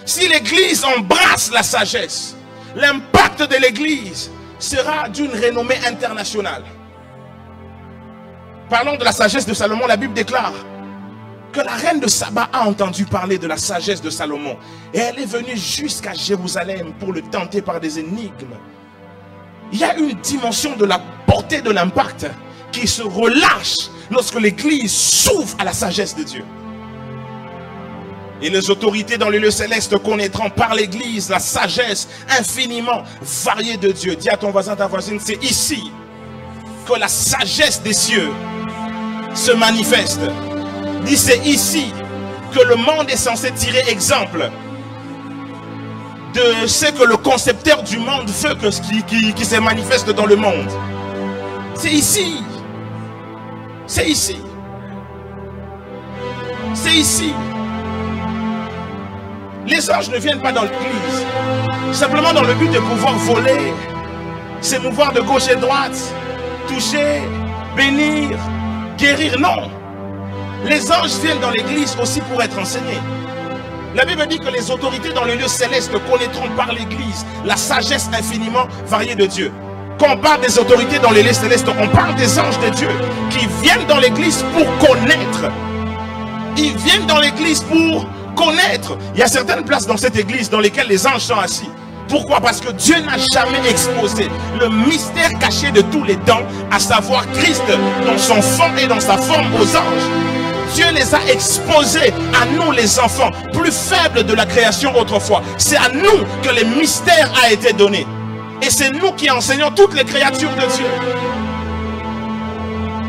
Si l'église embrasse la sagesse, l'impact de l'église sera d'une renommée internationale. Parlons de la sagesse de Salomon. La Bible déclare que la reine de Saba a entendu parler de la sagesse de Salomon et elle est venue jusqu'à Jérusalem pour le tenter par des énigmes. Il y a une dimension de la portée de l'impact qui se relâche lorsque l'église s'ouvre à la sagesse de Dieu. Et les autorités dans les lieux célestes connaîtront par l'église la sagesse infiniment variée de Dieu. Dis à ton voisin, ta voisine, c'est ici que la sagesse des cieux se manifeste. Dis, c'est ici que le monde est censé tirer exemple de ce que le concepteur du monde veut qui se manifeste dans le monde. C'est ici. C'est ici. C'est ici. Les anges ne viennent pas dans l'église simplement dans le but de pouvoir voler, s'émouvoir de gauche et de droite, toucher, bénir, guérir. Non. Les anges viennent dans l'église aussi pour être enseignés. La Bible dit que les autorités dans le lieu céleste connaîtront par l'église la sagesse infiniment variée de Dieu. Quand on parle des autorités dans les lieux célestes, on parle des anges de Dieu qui viennent dans l'église pour connaître. Ils viennent dans l'église pour connaître. Il y a certaines places dans cette église dans lesquelles les anges sont assis. Pourquoi? Parce que Dieu n'a jamais exposé le mystère caché de tous les temps, à savoir Christ dans son fond et dans sa forme aux anges. Dieu les a exposés à nous les enfants, plus faibles de la création autrefois. C'est à nous que le mystère a été donné. Et c'est nous qui enseignons toutes les créatures de Dieu.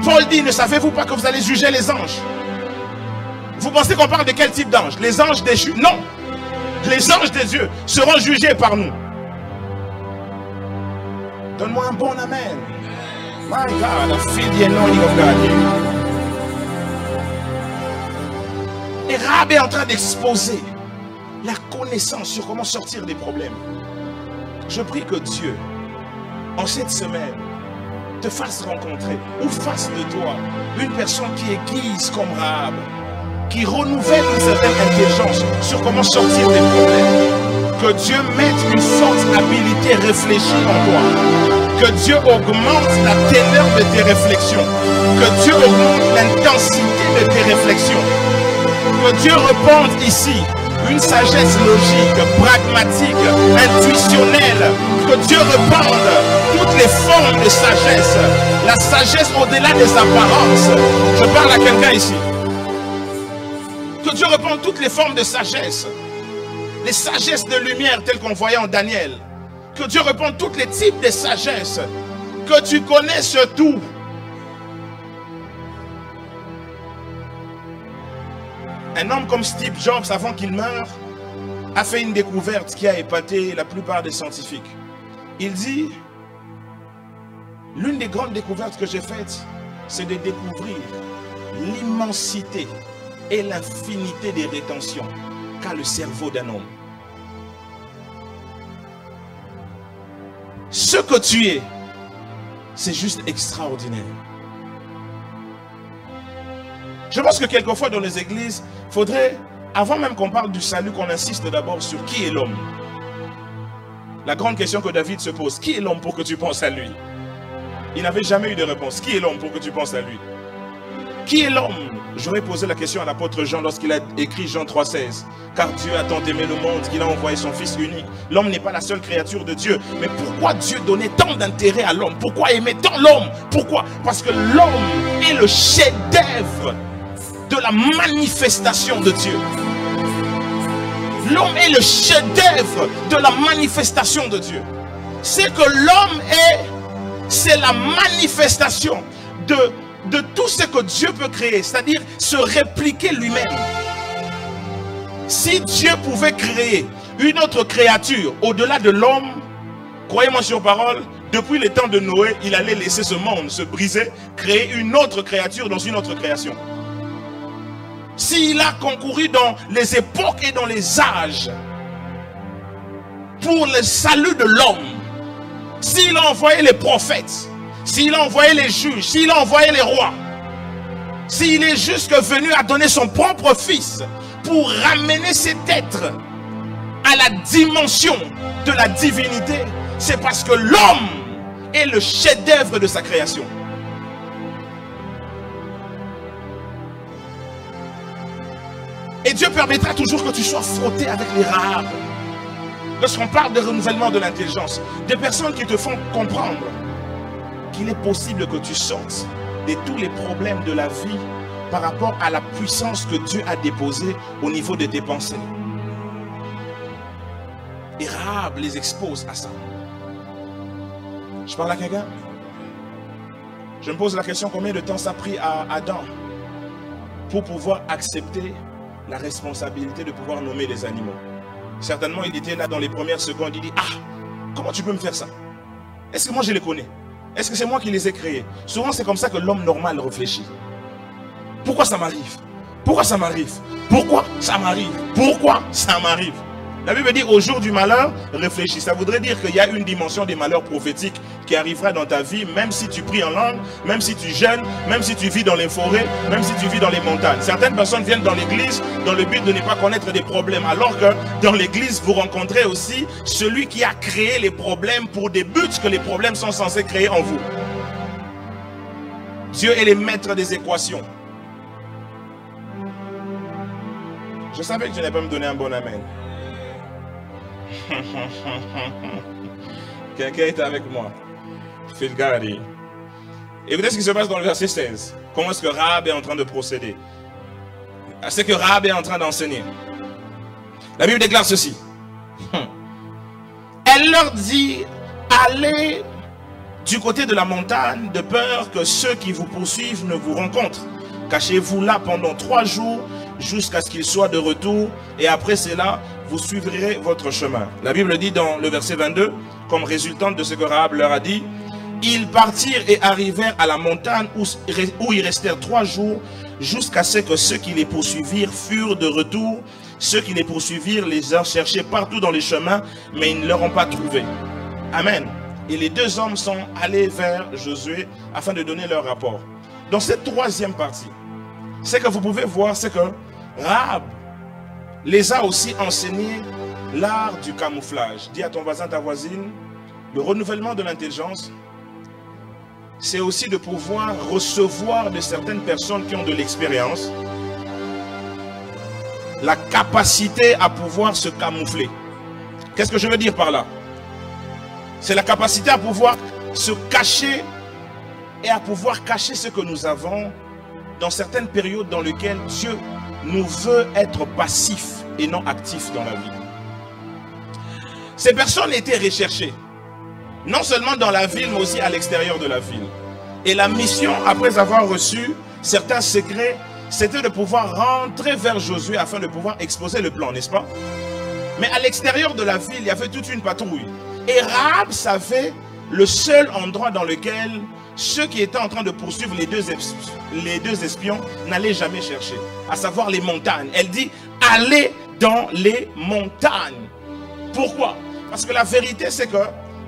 Paul dit, ne savez-vous pas que vous allez juger les anges? Vous pensez qu'on parle de quel type d'anges? Les anges déchus? Non. Les anges de Dieu seront jugés par nous. Donne-moi un bon amen. My God, I feel the anointing of God here. Et Rahab est en train d'exposer la connaissance sur comment sortir des problèmes. Je prie que Dieu, en cette semaine, te fasse rencontrer ou fasse de toi une personne qui est guise comme Rahab, qui renouvelle une certaine intelligence sur comment sortir des problèmes. Que Dieu mette une forte habilité réfléchie en toi. Que Dieu augmente la teneur de tes réflexions. Que Dieu augmente l'intensité de tes réflexions. Que Dieu répande ici une sagesse logique, pragmatique, intuitionnelle. Que Dieu répande toutes les formes de sagesse. La sagesse au-delà des apparences. Je parle à quelqu'un ici. Que Dieu répande toutes les formes de sagesse. Les sagesses de lumière telles qu'on voyait en Daniel. Que Dieu répande tous les types de sagesse. Que tu connaisses tout. Un homme comme Steve Jobs, avant qu'il meure, a fait une découverte qui a épaté la plupart des scientifiques. Il dit, l'une des grandes découvertes que j'ai faites, c'est de découvrir l'immensité et l'infinité des rétentions qu'a le cerveau d'un homme. Ce que tu es, c'est juste extraordinaire. Je pense que quelquefois dans les églises, il faudrait, avant même qu'on parle du salut, qu'on insiste d'abord sur qui est l'homme. La grande question que David se pose, qui est l'homme pour que tu penses à lui? Il n'avait jamais eu de réponse. Qui est l'homme pour que tu penses à lui? Qui est l'homme? J'aurais posé la question à l'apôtre Jean lorsqu'il a écrit Jean 3,16. Car Dieu a tant aimé le monde qu'il a envoyé son Fils unique. L'homme n'est pas la seule créature de Dieu. Mais pourquoi Dieu donnait tant d'intérêt à l'homme? Pourquoi aimait tant l'homme? Pourquoi? Parce que l'homme est le chef-d'œuvre de la manifestation de Dieu. L'homme est le chef-d'œuvre de la manifestation de Dieu. C'est que l'homme est, c'est la manifestation de tout ce que Dieu peut créer, c'est-à-dire se répliquer lui-même. Si Dieu pouvait créer une autre créature au-delà de l'homme, croyez-moi sur parole, depuis les temps de Noé, il allait laisser ce monde se briser, créer une autre créature dans une autre création. S'il a concouru dans les époques et dans les âges pour le salut de l'homme, s'il a envoyé les prophètes, s'il a envoyé les juges, s'il a envoyé les rois, s'il est jusque venu à donner son propre fils pour ramener cet être à la dimension de la divinité, c'est parce que l'homme est le chef-d'œuvre de sa création. Et Dieu permettra toujours que tu sois frotté avec les Rahab. Lorsqu'on parle de renouvellement de l'intelligence, des personnes qui te font comprendre qu'il est possible que tu sortes de tous les problèmes de la vie par rapport à la puissance que Dieu a déposée au niveau de tes pensées. Et Rahab les expose à ça. Je parle à quelqu'un? Je me pose la question, combien de temps ça a pris à Adam pour pouvoir accepter la responsabilité de pouvoir nommer les animaux? Certainement, il était là dans les premières secondes, il dit, ah, comment tu peux me faire ça? Est-ce que moi je les connais? Est-ce que c'est moi qui les ai créés? Souvent, c'est comme ça que l'homme normal réfléchit. Pourquoi ça m'arrive? Pourquoi ça m'arrive? Pourquoi ça m'arrive? Pourquoi ça m'arrive? La Bible dit au jour du malheur, réfléchis. Ça voudrait dire qu'il y a une dimension des malheurs prophétiques qui arrivera dans ta vie, même si tu pries en langue, même si tu jeûnes, même si tu vis dans les forêts, même si tu vis dans les montagnes. Certaines personnes viennent dans l'église dans le but de ne pas connaître des problèmes, alors que dans l'église, vous rencontrez aussi celui qui a créé les problèmes pour des buts que les problèmes sont censés créer en vous. Dieu est le maître des équations. Je savais que tu n'allais pas me donner un bon amen. Quelqu'un est avec moi. Filgari. Écoutez ce qui se passe dans le verset 16. Comment est-ce que Rahab est en train de procéder? C'est que Rahab est en train d'enseigner. La Bible déclare ceci. Elle leur dit, allez du côté de la montagne, de peur que ceux qui vous poursuivent ne vous rencontrent. Cachez-vous là pendant 3 jours jusqu'à ce qu'ils soient de retour, et après cela, vous suivrez votre chemin. La Bible dit dans le verset 22, comme résultante de ce que Rahab leur a dit, ils partirent et arrivèrent à la montagne où ils restèrent 3 jours jusqu'à ce que ceux qui les poursuivirent furent de retour. Ceux qui les poursuivirent les ont cherchés partout dans les chemins, mais ils ne leur ont pas trouvé. Amen. Et les 2 hommes sont allés vers Josué afin de donner leur rapport. Dans cette 3e partie, ce que vous pouvez voir, c'est que Rahab les a aussi enseigné l'art du camouflage. Dis à ton voisin, ta voisine, le renouvellement de l'intelligence, c'est aussi de pouvoir recevoir de certaines personnes qui ont de l'expérience la capacité à pouvoir se camoufler. Qu'est-ce que je veux dire par là? C'est la capacité à pouvoir se cacher et à pouvoir cacher ce que nous avons dans certaines périodes dans lesquelles Dieu nous veut être passifs et non actifs dans la vie. Ces personnes étaient recherchées, non seulement dans la ville, mais aussi à l'extérieur de la ville. Et la mission, après avoir reçu certains secrets, c'était de pouvoir rentrer vers Josué afin de pouvoir exposer le plan, n'est-ce pas? Mais à l'extérieur de la ville, il y avait toute une patrouille. Et Rahab savait le seul endroit dans lequel ceux qui étaient en train de poursuivre les deux espions n'allaient jamais chercher, à savoir les montagnes. Elle dit, allez dans les montagnes. Pourquoi? Parce que la vérité, c'est que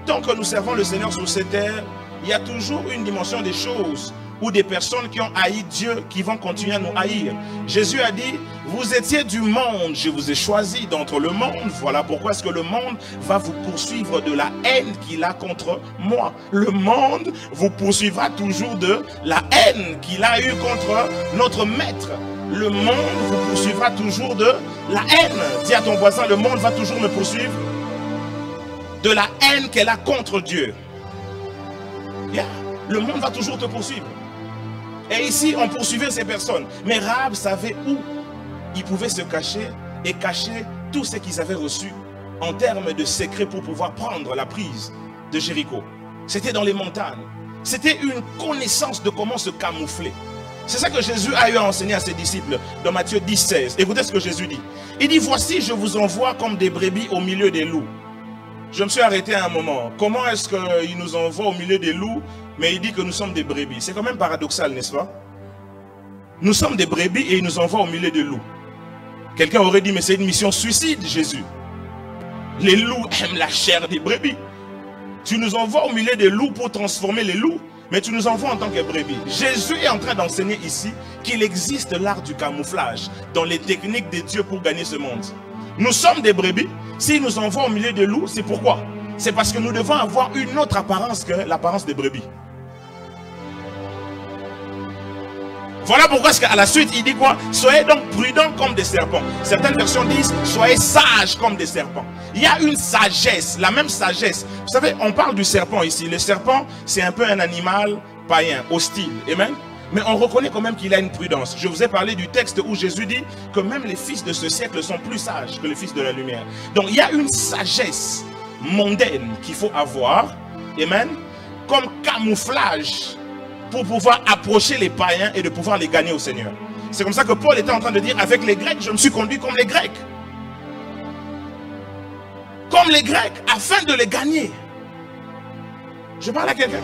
tant que nous servons le Seigneur sur cette terre, il y a toujours une dimension des choses ou des personnes qui ont haï Dieu, qui vont continuer à nous haïr. Jésus a dit, vous étiez du monde, je vous ai choisi d'entre le monde. Voilà pourquoi est-ce que le monde va vous poursuivre de la haine qu'il a contre moi. Le monde vous poursuivra toujours de la haine qu'il a eue contre notre maître. Le monde vous poursuivra toujours de la haine. Dis à ton voisin, le monde va toujours me poursuivre de la haine qu'elle a contre Dieu. Yeah. Le monde va toujours te poursuivre. Et ici, on poursuivait ces personnes. Mais Rahab savait où ils pouvaient se cacher et cacher tout ce qu'ils avaient reçu en termes de secrets pour pouvoir prendre la prise de Jéricho. C'était dans les montagnes. C'était une connaissance de comment se camoufler. C'est ça que Jésus a eu à enseigner à ses disciples dans Matthieu 10, 16. Écoutez ce que Jésus dit. Il dit, voici, je vous envoie comme des brebis au milieu des loups. Je me suis arrêté à un moment. Comment est-ce qu'il nous envoie au milieu des loups, mais il dit que nous sommes des brebis? C'est quand même paradoxal, n'est-ce pas? Nous sommes des brebis et il nous envoie au milieu des loups. Quelqu'un aurait dit, mais c'est une mission suicide, Jésus. Les loups aiment la chair des brebis. Tu nous envoies au milieu des loups pour transformer les loups, mais tu nous envoies en tant que brebis. Jésus est en train d'enseigner ici qu'il existe l'art du camouflage dans les techniques de Dieu pour gagner ce monde. Nous sommes des brebis. S'il nous envoie au milieu des loups, c'est pourquoi? C'est parce que nous devons avoir une autre apparence que l'apparence des brebis. Voilà pourquoi à la suite il dit quoi? Soyez donc prudents comme des serpents. Certaines versions disent soyez sages comme des serpents. Il y a une sagesse, la même sagesse. Vous savez, on parle du serpent ici. Le serpent, c'est un peu un animal païen, hostile. Amen. Mais on reconnaît quand même qu'il a une prudence. Je vous ai parlé du texte où Jésus dit que même les fils de ce siècle sont plus sages que les fils de la lumière. Donc il y a une sagesse mondaine qu'il faut avoir, amen, comme camouflage pour pouvoir approcher les païens et de pouvoir les gagner au Seigneur. C'est comme ça que Paul était en train de dire, avec les Grecs, je me suis conduit comme les Grecs. Comme les Grecs, afin de les gagner. Je parle à quelqu'un.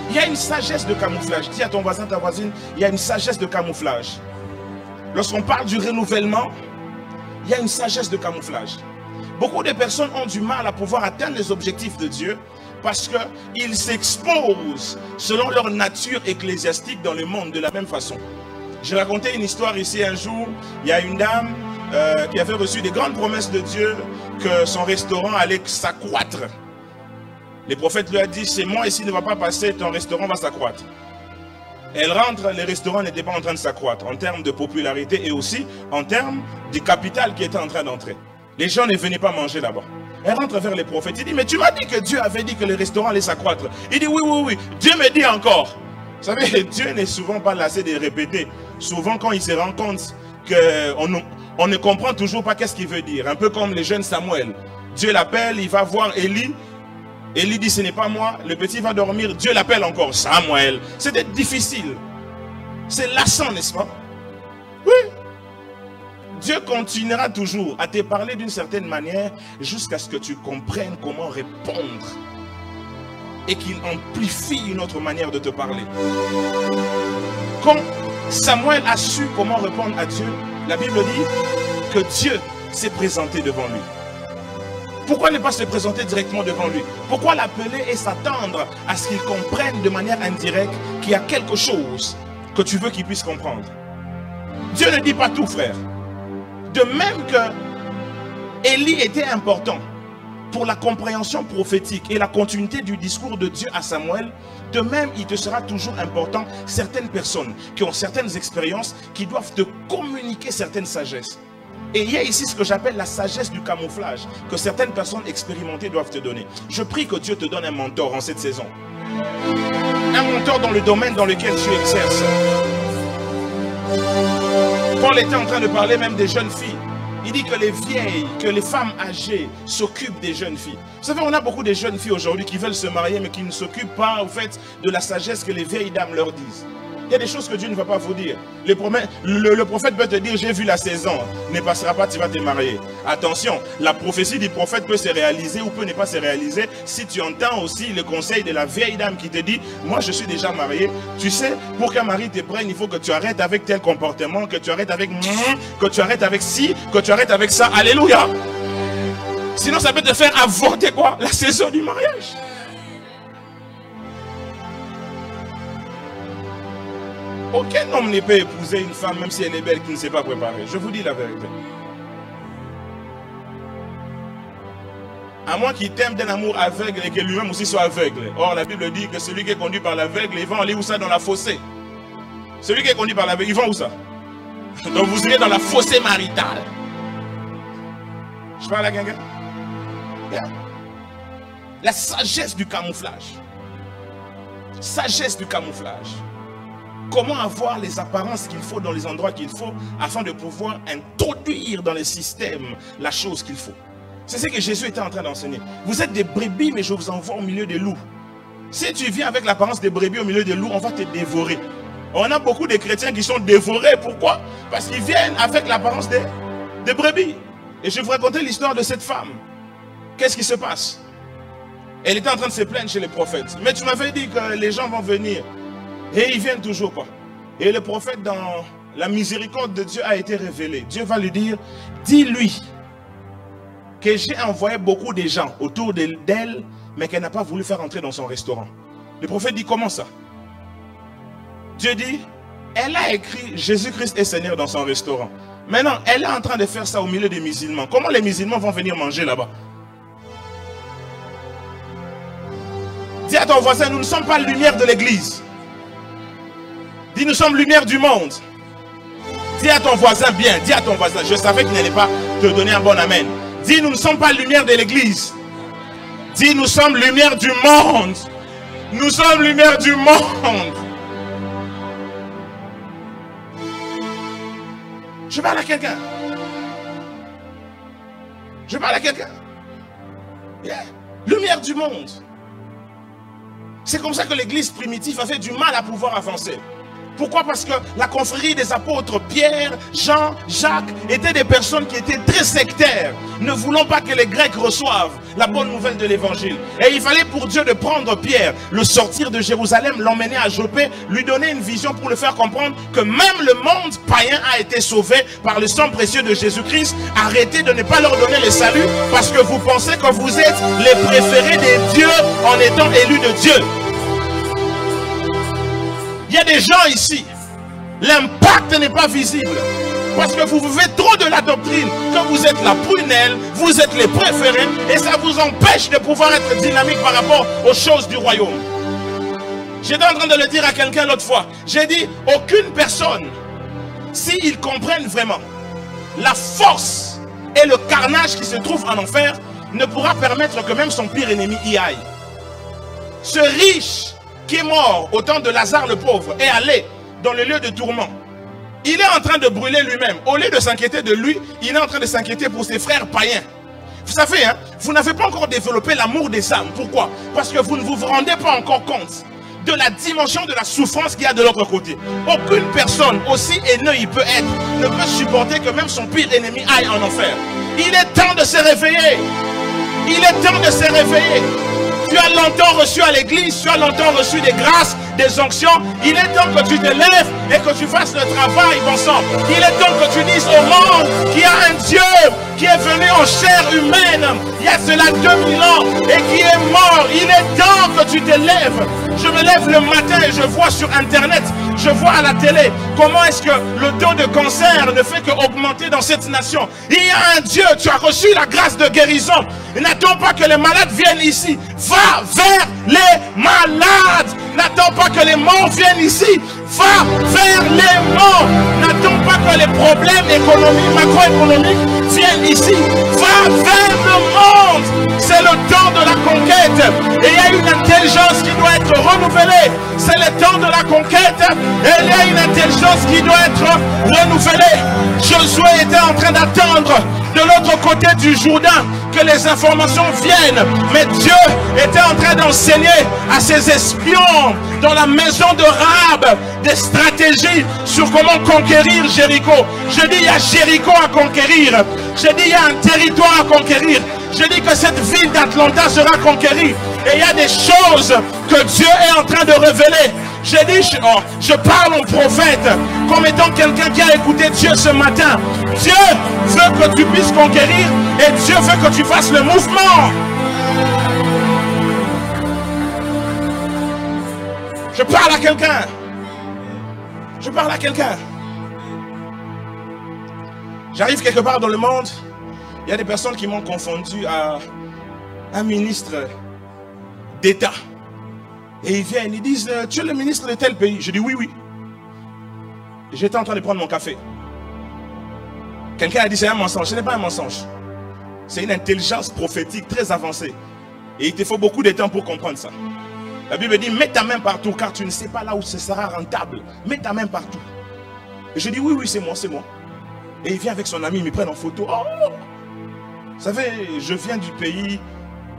Il y a une sagesse de camouflage. Dis à ton voisin, ta voisine, il y a une sagesse de camouflage. Lorsqu'on parle du renouvellement, il y a une sagesse de camouflage. Beaucoup de personnes ont du mal à pouvoir atteindre les objectifs de Dieu parce qu'ils s'exposent selon leur nature ecclésiastique dans le monde de la même façon. J'ai raconté une histoire ici un jour, il y a une dame qui avait reçu des grandes promesses de Dieu que son restaurant allait s'accroître. Le prophète lui a dit, c'est moi, et s'il ne va pas passer, ton restaurant va s'accroître. Elle rentre, les restaurants n'étaient pas en train de s'accroître en termes de popularité et aussi en termes du capital qui était en train d'entrer. Les gens ne venaient pas manger là-bas. Elle rentre vers les prophètes, il dit, mais tu m'as dit que Dieu avait dit que les restaurants allaient s'accroître. Il dit, oui, oui, oui, Dieu me dit encore. Vous savez, Dieu n'est souvent pas lassé de répéter. Souvent, quand il se rend compte qu'on ne comprend toujours pas qu'est-ce qu'il veut dire. Un peu comme le jeune Samuel. Dieu l'appelle, il va voir Élie. Élie dit, ce n'est pas moi. Le petit va dormir. Dieu l'appelle encore, Samuel. C'était difficile. C'est lassant, n'est-ce pas? Oui. Dieu continuera toujours à te parler d'une certaine manière jusqu'à ce que tu comprennes comment répondre. Et qu'il amplifie une autre manière de te parler. Quand Samuel a su comment répondre à Dieu, la Bible dit que Dieu s'est présenté devant lui. Pourquoi ne pas se présenter directement devant lui? Pourquoi l'appeler et s'attendre à ce qu'il comprenne de manière indirecte qu'il y a quelque chose que tu veux qu'il puisse comprendre? Dieu ne dit pas tout, frère. De même que Élie était important pour la compréhension prophétique et la continuité du discours de Dieu à Samuel, de même, il te sera toujours important certaines personnes qui ont certaines expériences qui doivent te communiquer certaines sagesses. Et il y a ici ce que j'appelle la sagesse du camouflage que certaines personnes expérimentées doivent te donner. Je prie que Dieu te donne un mentor en cette saison. Un mentor dans le domaine dans lequel tu exerces. Paul était en train de parler même des jeunes filles. Il dit que les vieilles, que les femmes âgées s'occupent des jeunes filles. Vous savez, on a beaucoup de jeunes filles aujourd'hui qui veulent se marier mais qui ne s'occupent pas au fait de la sagesse que les vieilles dames leur disent. Il y a des choses que Dieu ne va pas vous dire. Le prophète peut te dire, j'ai vu la saison, ne passera pas, tu vas te marier. Attention, la prophétie du prophète peut se réaliser ou peut ne pas se réaliser si tu entends aussi le conseil de la vieille dame qui te dit, moi je suis déjà marié. Tu sais, pour qu'un mari te prenne, il faut que tu arrêtes avec tel comportement, que tu arrêtes avec que tu arrêtes avec ci, que tu arrêtes avec ça. Alléluia. Sinon ça peut te faire avorter quoi? La saison du mariage. Aucun homme ne peut épouser une femme, même si elle est belle, qui ne s'est pas préparée. Je vous dis la vérité. À moins qu'il t'aime d'un amour aveugle et que lui-même aussi soit aveugle. Or, la Bible dit que celui qui est conduit par l'aveugle, il va aller où ça? Dans la fossé. Celui qui est conduit par l'aveugle, il va où ça? Donc vous irez dans la fossé maritale. Je parle à quelqu'un? Yeah. La sagesse du camouflage. Sagesse du camouflage. Comment avoir les apparences qu'il faut dans les endroits qu'il faut afin de pouvoir introduire dans le système la chose qu'il faut. C'est ce que Jésus était en train d'enseigner. Vous êtes des brebis, mais je vous envoie au milieu des loups. Si tu viens avec l'apparence des brebis au milieu des loups, on va te dévorer. On a beaucoup de chrétiens qui sont dévorés. Pourquoi? Parce qu'ils viennent avec l'apparence des brebis. Et je vais vous raconter l'histoire de cette femme. Qu'est-ce qui se passe? Elle était en train de se plaindre chez les prophètes. Mais tu m'avais dit que les gens vont venir. Et ils viennent toujours pas. Et le prophète, dans la miséricorde de Dieu, a été révélé. Dieu va lui dire, dis-lui que j'ai envoyé beaucoup de gens autour d'elle, mais qu'elle n'a pas voulu faire entrer dans son restaurant. Le prophète dit, comment ça? Dieu dit, elle a écrit Jésus-Christ est Seigneur dans son restaurant. Maintenant, elle est en train de faire ça au milieu des musulmans. Comment les musulmans vont venir manger là-bas? Dis à ton voisin, nous ne sommes pas la lumière de l'église. Dis, nous sommes lumière du monde. Dis à ton voisin bien, dis à ton voisin, je savais qu'il n'allait pas te donner un bon amen. Dis, nous ne sommes pas lumière de l'église. Dis, nous sommes lumière du monde. Nous sommes lumière du monde. Je parle à quelqu'un. Je parle à quelqu'un. Yeah. Lumière du monde. C'est comme ça que l'église primitive a fait du mal à pouvoir avancer. Pourquoi? Parce que la confrérie des apôtres, Pierre, Jean, Jacques, étaient des personnes qui étaient très sectaires, ne voulant pas que les Grecs reçoivent la bonne nouvelle de l'évangile. Et il fallait pour Dieu de prendre Pierre, le sortir de Jérusalem, l'emmener à Jopé, lui donner une vision pour le faire comprendre que même le monde païen a été sauvé par le sang précieux de Jésus-Christ. Arrêtez de ne pas leur donner le salut parce que vous pensez que vous êtes les préférés des dieux en étant élus de Dieu. Il y a des gens ici, l'impact n'est pas visible. Parce que vous vivez trop de la doctrine, que vous êtes la prunelle, vous êtes les préférés, et ça vous empêche de pouvoir être dynamique par rapport aux choses du royaume. J'étais en train de le dire à quelqu'un l'autre fois. J'ai dit, aucune personne, s'ils comprennent vraiment la force et le carnage qui se trouve en enfer, ne pourra permettre que même son pire ennemi y aille. Ce riche qui est mort au temps de Lazare le pauvre est allé dans le lieu de tourment. Il est en train de brûler lui-même. Au lieu de s'inquiéter de lui, il est en train de s'inquiéter pour ses frères païens. Vous savez, hein, vous n'avez pas encore développé l'amour des âmes. Pourquoi? Parce que vous ne vous rendez pas encore compte de la dimension de la souffrance qu'il y a de l'autre côté. Aucune personne, aussi haineux il peut être, ne peut supporter que même son pire ennemi aille en enfer. Il est temps de se réveiller. Il est temps de se réveiller. Tu as longtemps reçu à l'église, tu as longtemps reçu des grâces, des onctions. Il est temps que tu te lèves et que tu fasses le travail, bon sang. Il est temps que tu dises au monde qu'il y a un Dieu qui est venu en chair humaine il y a cela 2000 ans et qui est mort. Il est temps que tu te lèves. Je me lève le matin et je vois sur internet, je vois à la télé comment est-ce que le taux de cancer ne fait qu'augmenter dans cette nation. Il y a un Dieu, tu as reçu la grâce de guérison. N'attends pas que les malades viennent ici. Va vers les malades. N'attends pas que les morts viennent ici. Va vers les morts. N'attends pas que les problèmes économiques, macroéconomiques viennent ici. Va vers le monde. C'est le temps de la conquête. Et il y a une intelligence qui doit être renouvelée. C'est le temps de la conquête. Et il y a une intelligence qui doit être renouvelée. Josué était en train d'attendre de l'autre côté du Jourdain que les informations viennent. Mais Dieu était en train d'enseigner à ses espions dans la maison de Rahab des stratégies sur comment conquérir Jéricho. Je dis il y a Jéricho à conquérir. Je dis il y a un territoire à conquérir. Je dis que cette ville d'Atlanta sera conquérie. Et il y a des choses que Dieu est en train de révéler. J'ai dit, je parle au prophète comme étant quelqu'un qui a écouté Dieu ce matin. Dieu veut que tu puisses conquérir et Dieu veut que tu fasses le mouvement. Je parle à quelqu'un. Je parle à quelqu'un. J'arrive quelque part dans le monde. Il y a des personnes qui m'ont confondu à un ministre d'État. Et ils viennent, ils disent, tu es le ministre de tel pays. Je dis oui, oui. J'étais en train de prendre mon café. Quelqu'un a dit c'est un mensonge. Ce n'est pas un mensonge. C'est une intelligence prophétique très avancée. Et il te faut beaucoup de temps pour comprendre ça. La Bible dit, mets ta main partout, car tu ne sais pas là où ce sera rentable. Mets ta main partout. Et je dis oui, oui, c'est moi, c'est moi. Et il vient avec son ami, il me prend en photo. Oh! Vous savez, je viens du pays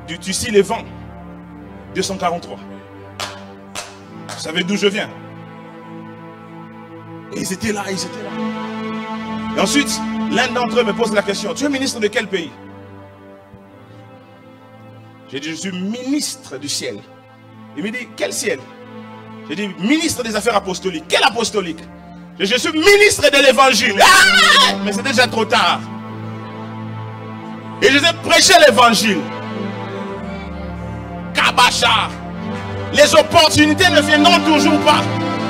du Tussy-les-Vents, 243. Vous savez d'où je viens? Et ils étaient là, ils étaient là. Et ensuite, l'un d'entre eux me pose la question, tu es ministre de quel pays? J'ai dit, je suis ministre du ciel. Il me dit, quel ciel? J'ai dit, ministre des affaires apostoliques. Quel apostolique? Je suis ministre de l'évangile. Ah! Mais c'est déjà trop tard. Et je vais prêcher l'évangile. Kabacha. Les opportunités ne viendront toujours pas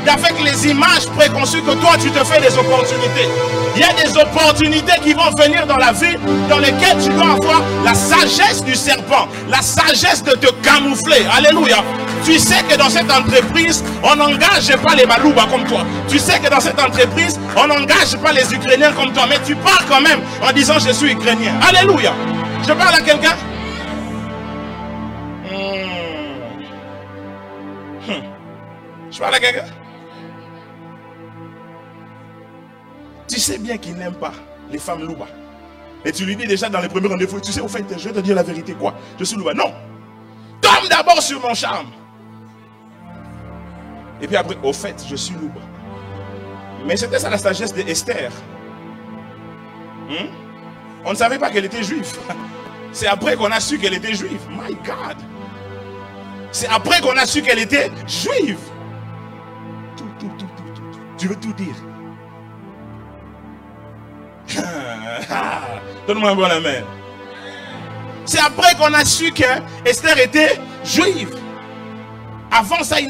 avec les images préconçues que toi tu te fais des opportunités. Il y a des opportunités qui vont venir dans la vie dans lesquelles tu dois avoir la sagesse du serpent, la sagesse de te camoufler. Alléluia. Tu sais que dans cette entreprise, on n'engage pas les Malouba comme toi. Tu sais que dans cette entreprise, on n'engage pas les Ukrainiens comme toi. Mais tu pars quand même en disant je suis Ukrainien. Alléluia. Je parle à quelqu'un. Je parle à quelqu'un. Tu sais bien qu'il n'aime pas les femmes louba. Et tu lui dis déjà dans les premiers rendez-vous, tu sais, au fait, je vais te dire la vérité, quoi? Je suis louba. Non. Tombe d'abord sur mon charme. Et puis après, au fait, je suis louba. Mais c'était ça la sagesse d'Esther. On ne savait pas qu'elle était juive. C'est après qu'on a su qu'elle était juive. My God. C'est après qu'on a su qu'elle était juive. Tout. Tu veux tout dire. Donne-moi un bon amen. C'est après qu'on a su que Esther était juive. Avant ça, elle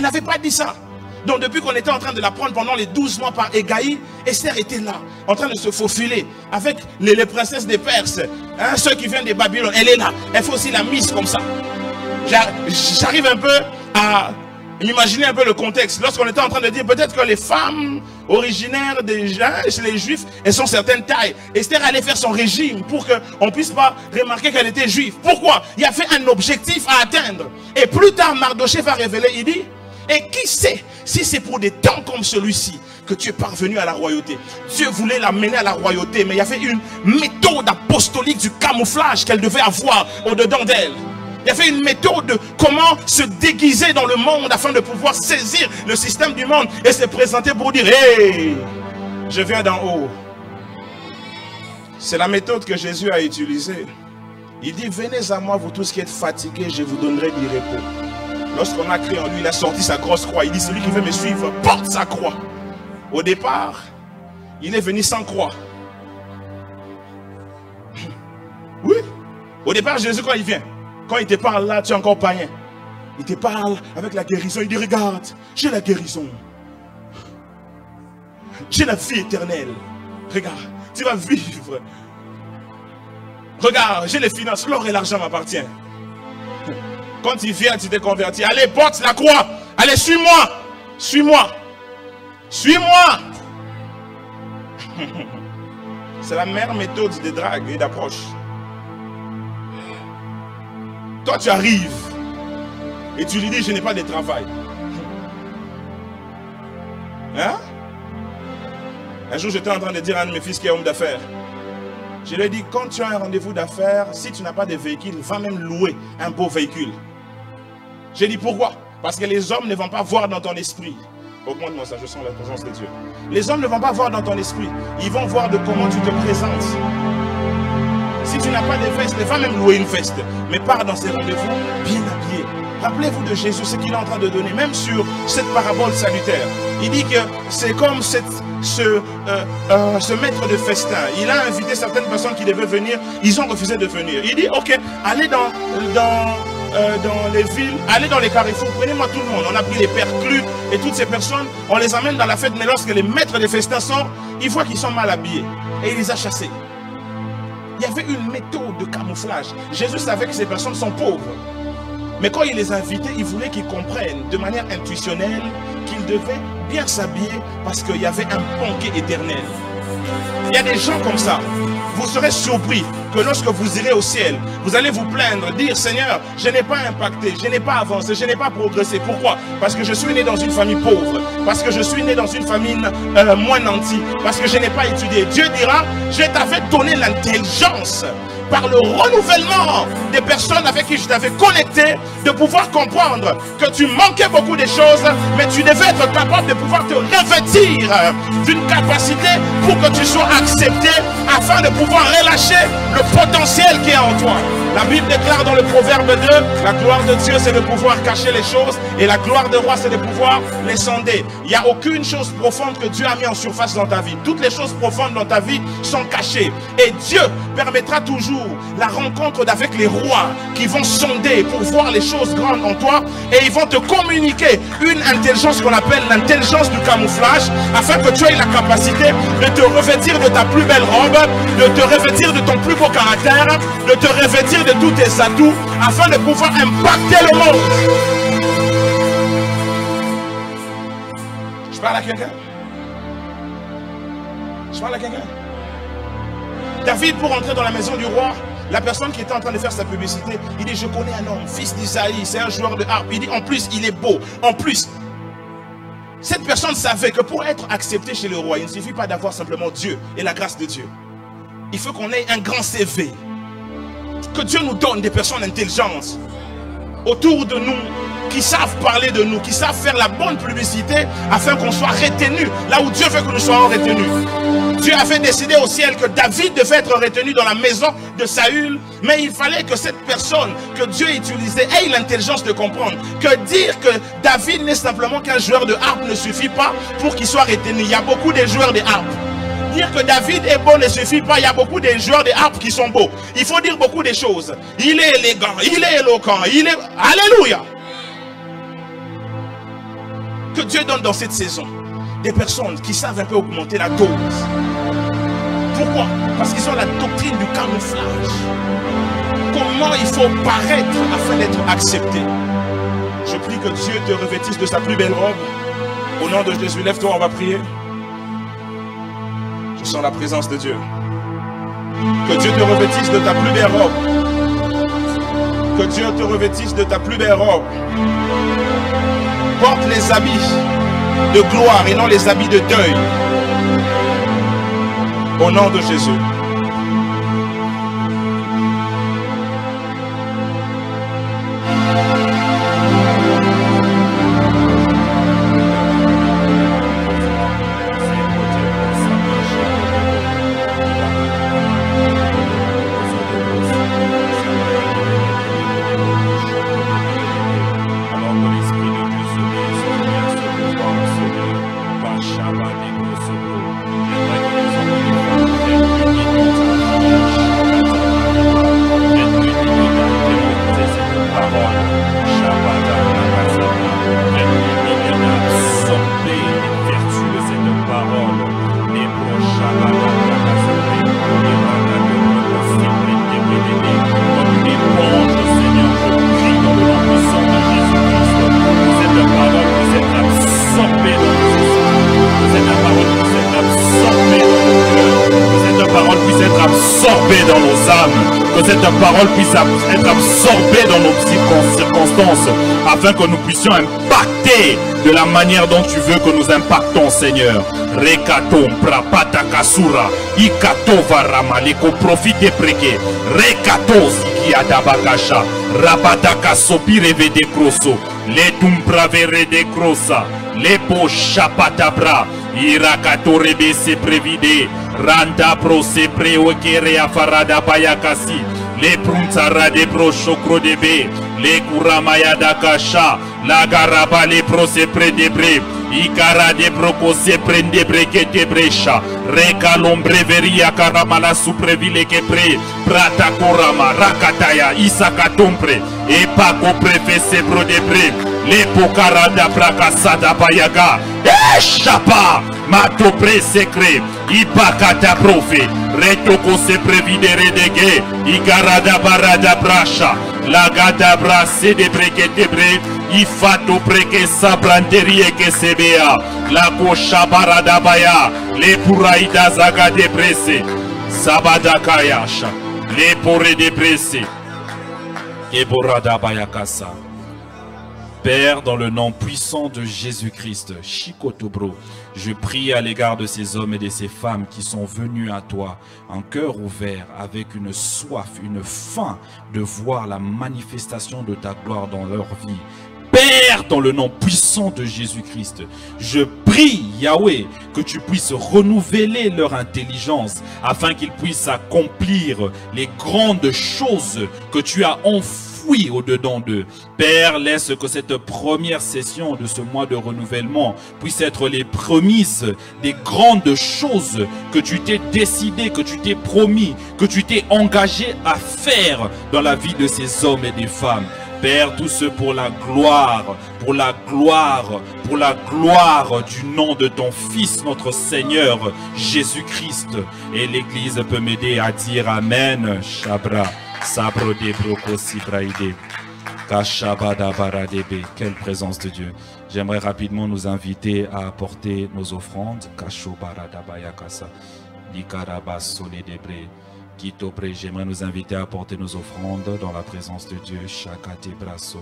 n'avait pas dit ça. Donc depuis qu'on était en train de la prendre pendant les 12 mois par Hégaï, Esther était là, en train de se faufiler avec les princesses des Perses, hein, ceux qui viennent des Babylone. Elle est là, elle fait aussi la mise comme ça. J'arrive un peu à m'imaginer un peu le contexte. Lorsqu'on était en train de dire peut-être que les femmes originaires des gens, chez les Juifs, elles sont certaines tailles. Esther allait faire son régime pour qu'on ne puisse pas remarquer qu'elle était juive. Pourquoi? Il y avait un objectif à atteindre. Et plus tard, Mardochée va révéler, il dit, et qui sait si c'est pour des temps comme celui-ci que tu es parvenu à la royauté. Dieu voulait l'amener à la royauté, mais il y avait une méthode apostolique du camouflage qu'elle devait avoir au-dedans d'elle. Il y avait une méthode de comment se déguiser dans le monde afin de pouvoir saisir le système du monde et se présenter pour dire « Hey, je viens d'en haut ». C'est la méthode que Jésus a utilisée. Il dit « Venez à moi, vous tous qui êtes fatigués, je vous donnerai du repos ». Lorsqu'on a crié en lui, il a sorti sa grosse croix. Il dit, celui qui veut me suivre, porte sa croix. Au départ, il est venu sans croix. Oui. Au départ, Jésus, quand il vient, quand il te parle là, tu es encore païen. Il te parle avec la guérison. Il dit, regarde, j'ai la guérison. J'ai la vie éternelle. Regarde, tu vas vivre. Regarde, j'ai les finances, l'or et l'argent m'appartiennent. Quand il vient, tu t'es converti. Allez, porte la croix. Allez, suis-moi. Suis-moi. Suis-moi. C'est la meilleure méthode de drague et d'approche. Toi, tu arrives et tu lui dis, je n'ai pas de travail. Hein? Un jour, j'étais en train de dire à un de mes fils qui est homme d'affaires. Je lui ai dit, quand tu as un rendez-vous d'affaires, si tu n'as pas de véhicule, va même louer un beau véhicule. J'ai dit pourquoi? Parce que les hommes ne vont pas voir dans ton esprit. Augmente-moi ça, je sens la présence de Dieu. Les hommes ne vont pas voir dans ton esprit. Ils vont voir de comment tu te présentes. Si tu n'as pas de veste, va même louer une veste. Mais pars dans ces rendez-vous bien habillé. Rappelez-vous de Jésus, ce qu'il est en train de donner, même sur cette parabole salutaire. Il dit que c'est comme ce maître de festin. Il a invité certaines personnes qui devaient venir. Ils ont refusé de venir. Il dit, ok, allez dans les villes, allez dans les carrefours, prenez-moi tout le monde. On a pris les perclus et toutes ces personnes, on les amène dans la fête. Mais lorsque les maîtres de festin sortent, ils voient qu'ils sont mal habillés. Et il les a chassés. Il y avait une méthode de camouflage. Jésus savait que ces personnes sont pauvres. Mais quand il les invitait, il voulait qu'ils comprennent de manière intuitionnelle qu'ils devaient bien s'habiller parce qu'il y avait un banquet éternel. Il y a des gens comme ça. Vous serez surpris que lorsque vous irez au ciel, vous allez vous plaindre, dire Seigneur, je n'ai pas impacté, je n'ai pas avancé, je n'ai pas progressé. Pourquoi? Parce que je suis né dans une famille pauvre, parce que je suis né dans une famille moins nantie, parce que je n'ai pas étudié. Dieu dira, je t'avais donné l'intelligence par le renouvellement des personnes avec qui je t'avais connecté, de pouvoir comprendre que tu manquais beaucoup de choses, mais tu devais être capable de pouvoir te revêtir d'une capacité pour que tu sois accepté, afin de pouvoir relâcher le potentiel qui est en toi. La Bible déclare dans le Proverbe 2, la gloire de Dieu c'est de pouvoir cacher les choses, et la gloire de roi c'est de pouvoir les sonder. Il n'y a aucune chose profonde que Dieu a mis en surface dans ta vie. Toutes les choses profondes dans ta vie sont cachées. Et Dieu permettra toujours la rencontre avec les rois qui vont sonder pour voir les choses grandes en toi, et ils vont te communiquer une intelligence qu'on appelle l'intelligence du camouflage, afin que tu aies la capacité de te revêtir de ta plus belle robe, de te revêtir de ton plus beau caractère, de te revêtir de tous tes atouts, afin de pouvoir impacter le monde. Je parle à quelqu'un? Je parle à quelqu'un? David, pour entrer dans la maison du roi, la personne qui était en train de faire sa publicité, il dit, je connais un homme, fils d'Isaïe, c'est un joueur de harpe. Il dit, en plus, il est beau. En plus, cette personne savait que pour être accepté chez le roi, il ne suffit pas d'avoir simplement Dieu et la grâce de Dieu. Il faut qu'on ait un grand CV. Que Dieu nous donne des personnes intelligentes autour de nous qui savent parler de nous, qui savent faire la bonne publicité afin qu'on soit retenu là où Dieu veut que nous soyons retenus. Dieu avait décidé au ciel que David devait être retenu dans la maison de Saül, mais il fallait que cette personne que Dieu utilisait ait l'intelligence de comprendre que dire que David n'est simplement qu'un joueur de harpe ne suffit pas pour qu'il soit retenu. Il y a beaucoup de joueurs de harpe. Dire que David est beau ne suffit pas, il y a beaucoup de joueurs de harpe qui sont beaux. Il faut dire beaucoup de choses. Il est élégant, il est éloquent, il est... Alléluia! Que Dieu donne dans cette saison des personnes qui savent un peu augmenter la dose. Pourquoi? Parce qu'ils ont la doctrine du camouflage. Comment il faut paraître afin d'être accepté. Je prie que Dieu te revêtisse de sa plus belle robe. Au nom de Jésus, lève-toi, on va prier. Je sens la présence de Dieu. Que Dieu te revêtisse de ta plus belle robe. Que Dieu te revêtisse de ta plus belle robe. Porte les habits de gloire et non les habits de deuil. Au nom de Jésus. Dans nos âmes, que cette parole puisse être absorbée dans nos circonstances, afin que nous puissions impacter de la manière dont tu veux que nous impactons, Seigneur. Rekatom prapata kasura ikato varama leko profite preke rekato siki adabakasha rabadaka sopire vede kroso le tumpravere de krosa le po chapatabra irakato rebe se previde randa pro se preokere afarada bayakasi le pruntara de pro chokro debe le kuramaya dakasha la garaba le pro se predebre ikara de broko se prende brekete brecha reka lombre veria karamala suprevile kepre prata korama rakataya isakatompre e pako prefe se brodebre le pokara da brakasada bayaga échappa mato pre-secret ipakata profe retoko se previdere dege igarada barada bracha lagada brase de breketebre ifato preke sabranterie ke sebea la kosha barada baya le puraida zaga de presse sabada kayasha le pore de presse ke borada bayakasa. Père, dans le nom puissant de Jésus-Christ, Shikotobro, je prie à l'égard de ces hommes et de ces femmes qui sont venus à toi, en cœur ouvert, avec une soif, une faim de voir la manifestation de ta gloire dans leur vie. Père, dans le nom puissant de Jésus-Christ, je prie, Yahweh, que tu puisses renouveler leur intelligence afin qu'ils puissent accomplir les grandes choses que tu as enfouies au-dedans d'eux. Père, laisse que cette première session de ce mois de renouvellement puisse être les prémices des grandes choses que tu t'es décidé, que tu t'es promis, que tu t'es engagé à faire dans la vie de ces hommes et des femmes. Père, tout ce pour la gloire, pour la gloire, pour la gloire du nom de ton Fils, notre Seigneur, Jésus-Christ. Et l'Église peut m'aider à dire Amen. Shabra, Sabro de Broko Sibraide, Kashabada Baradebe. Quelle présence de Dieu. J'aimerais rapidement nous inviter à apporter nos offrandes. Kasho Barada Bayakasa, Likaraba Sole Debre. J'aimerais nous inviter à apporter nos offrandes dans la présence de Dieu. Shakate Brasso,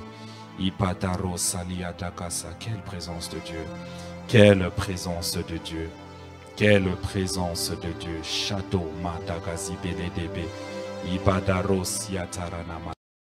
Ipataro Saliatakasa. Quelle présence de Dieu! Quelle présence de Dieu! Quelle présence de Dieu! Château Matagazi Beledebe, Ipataro Siataranama.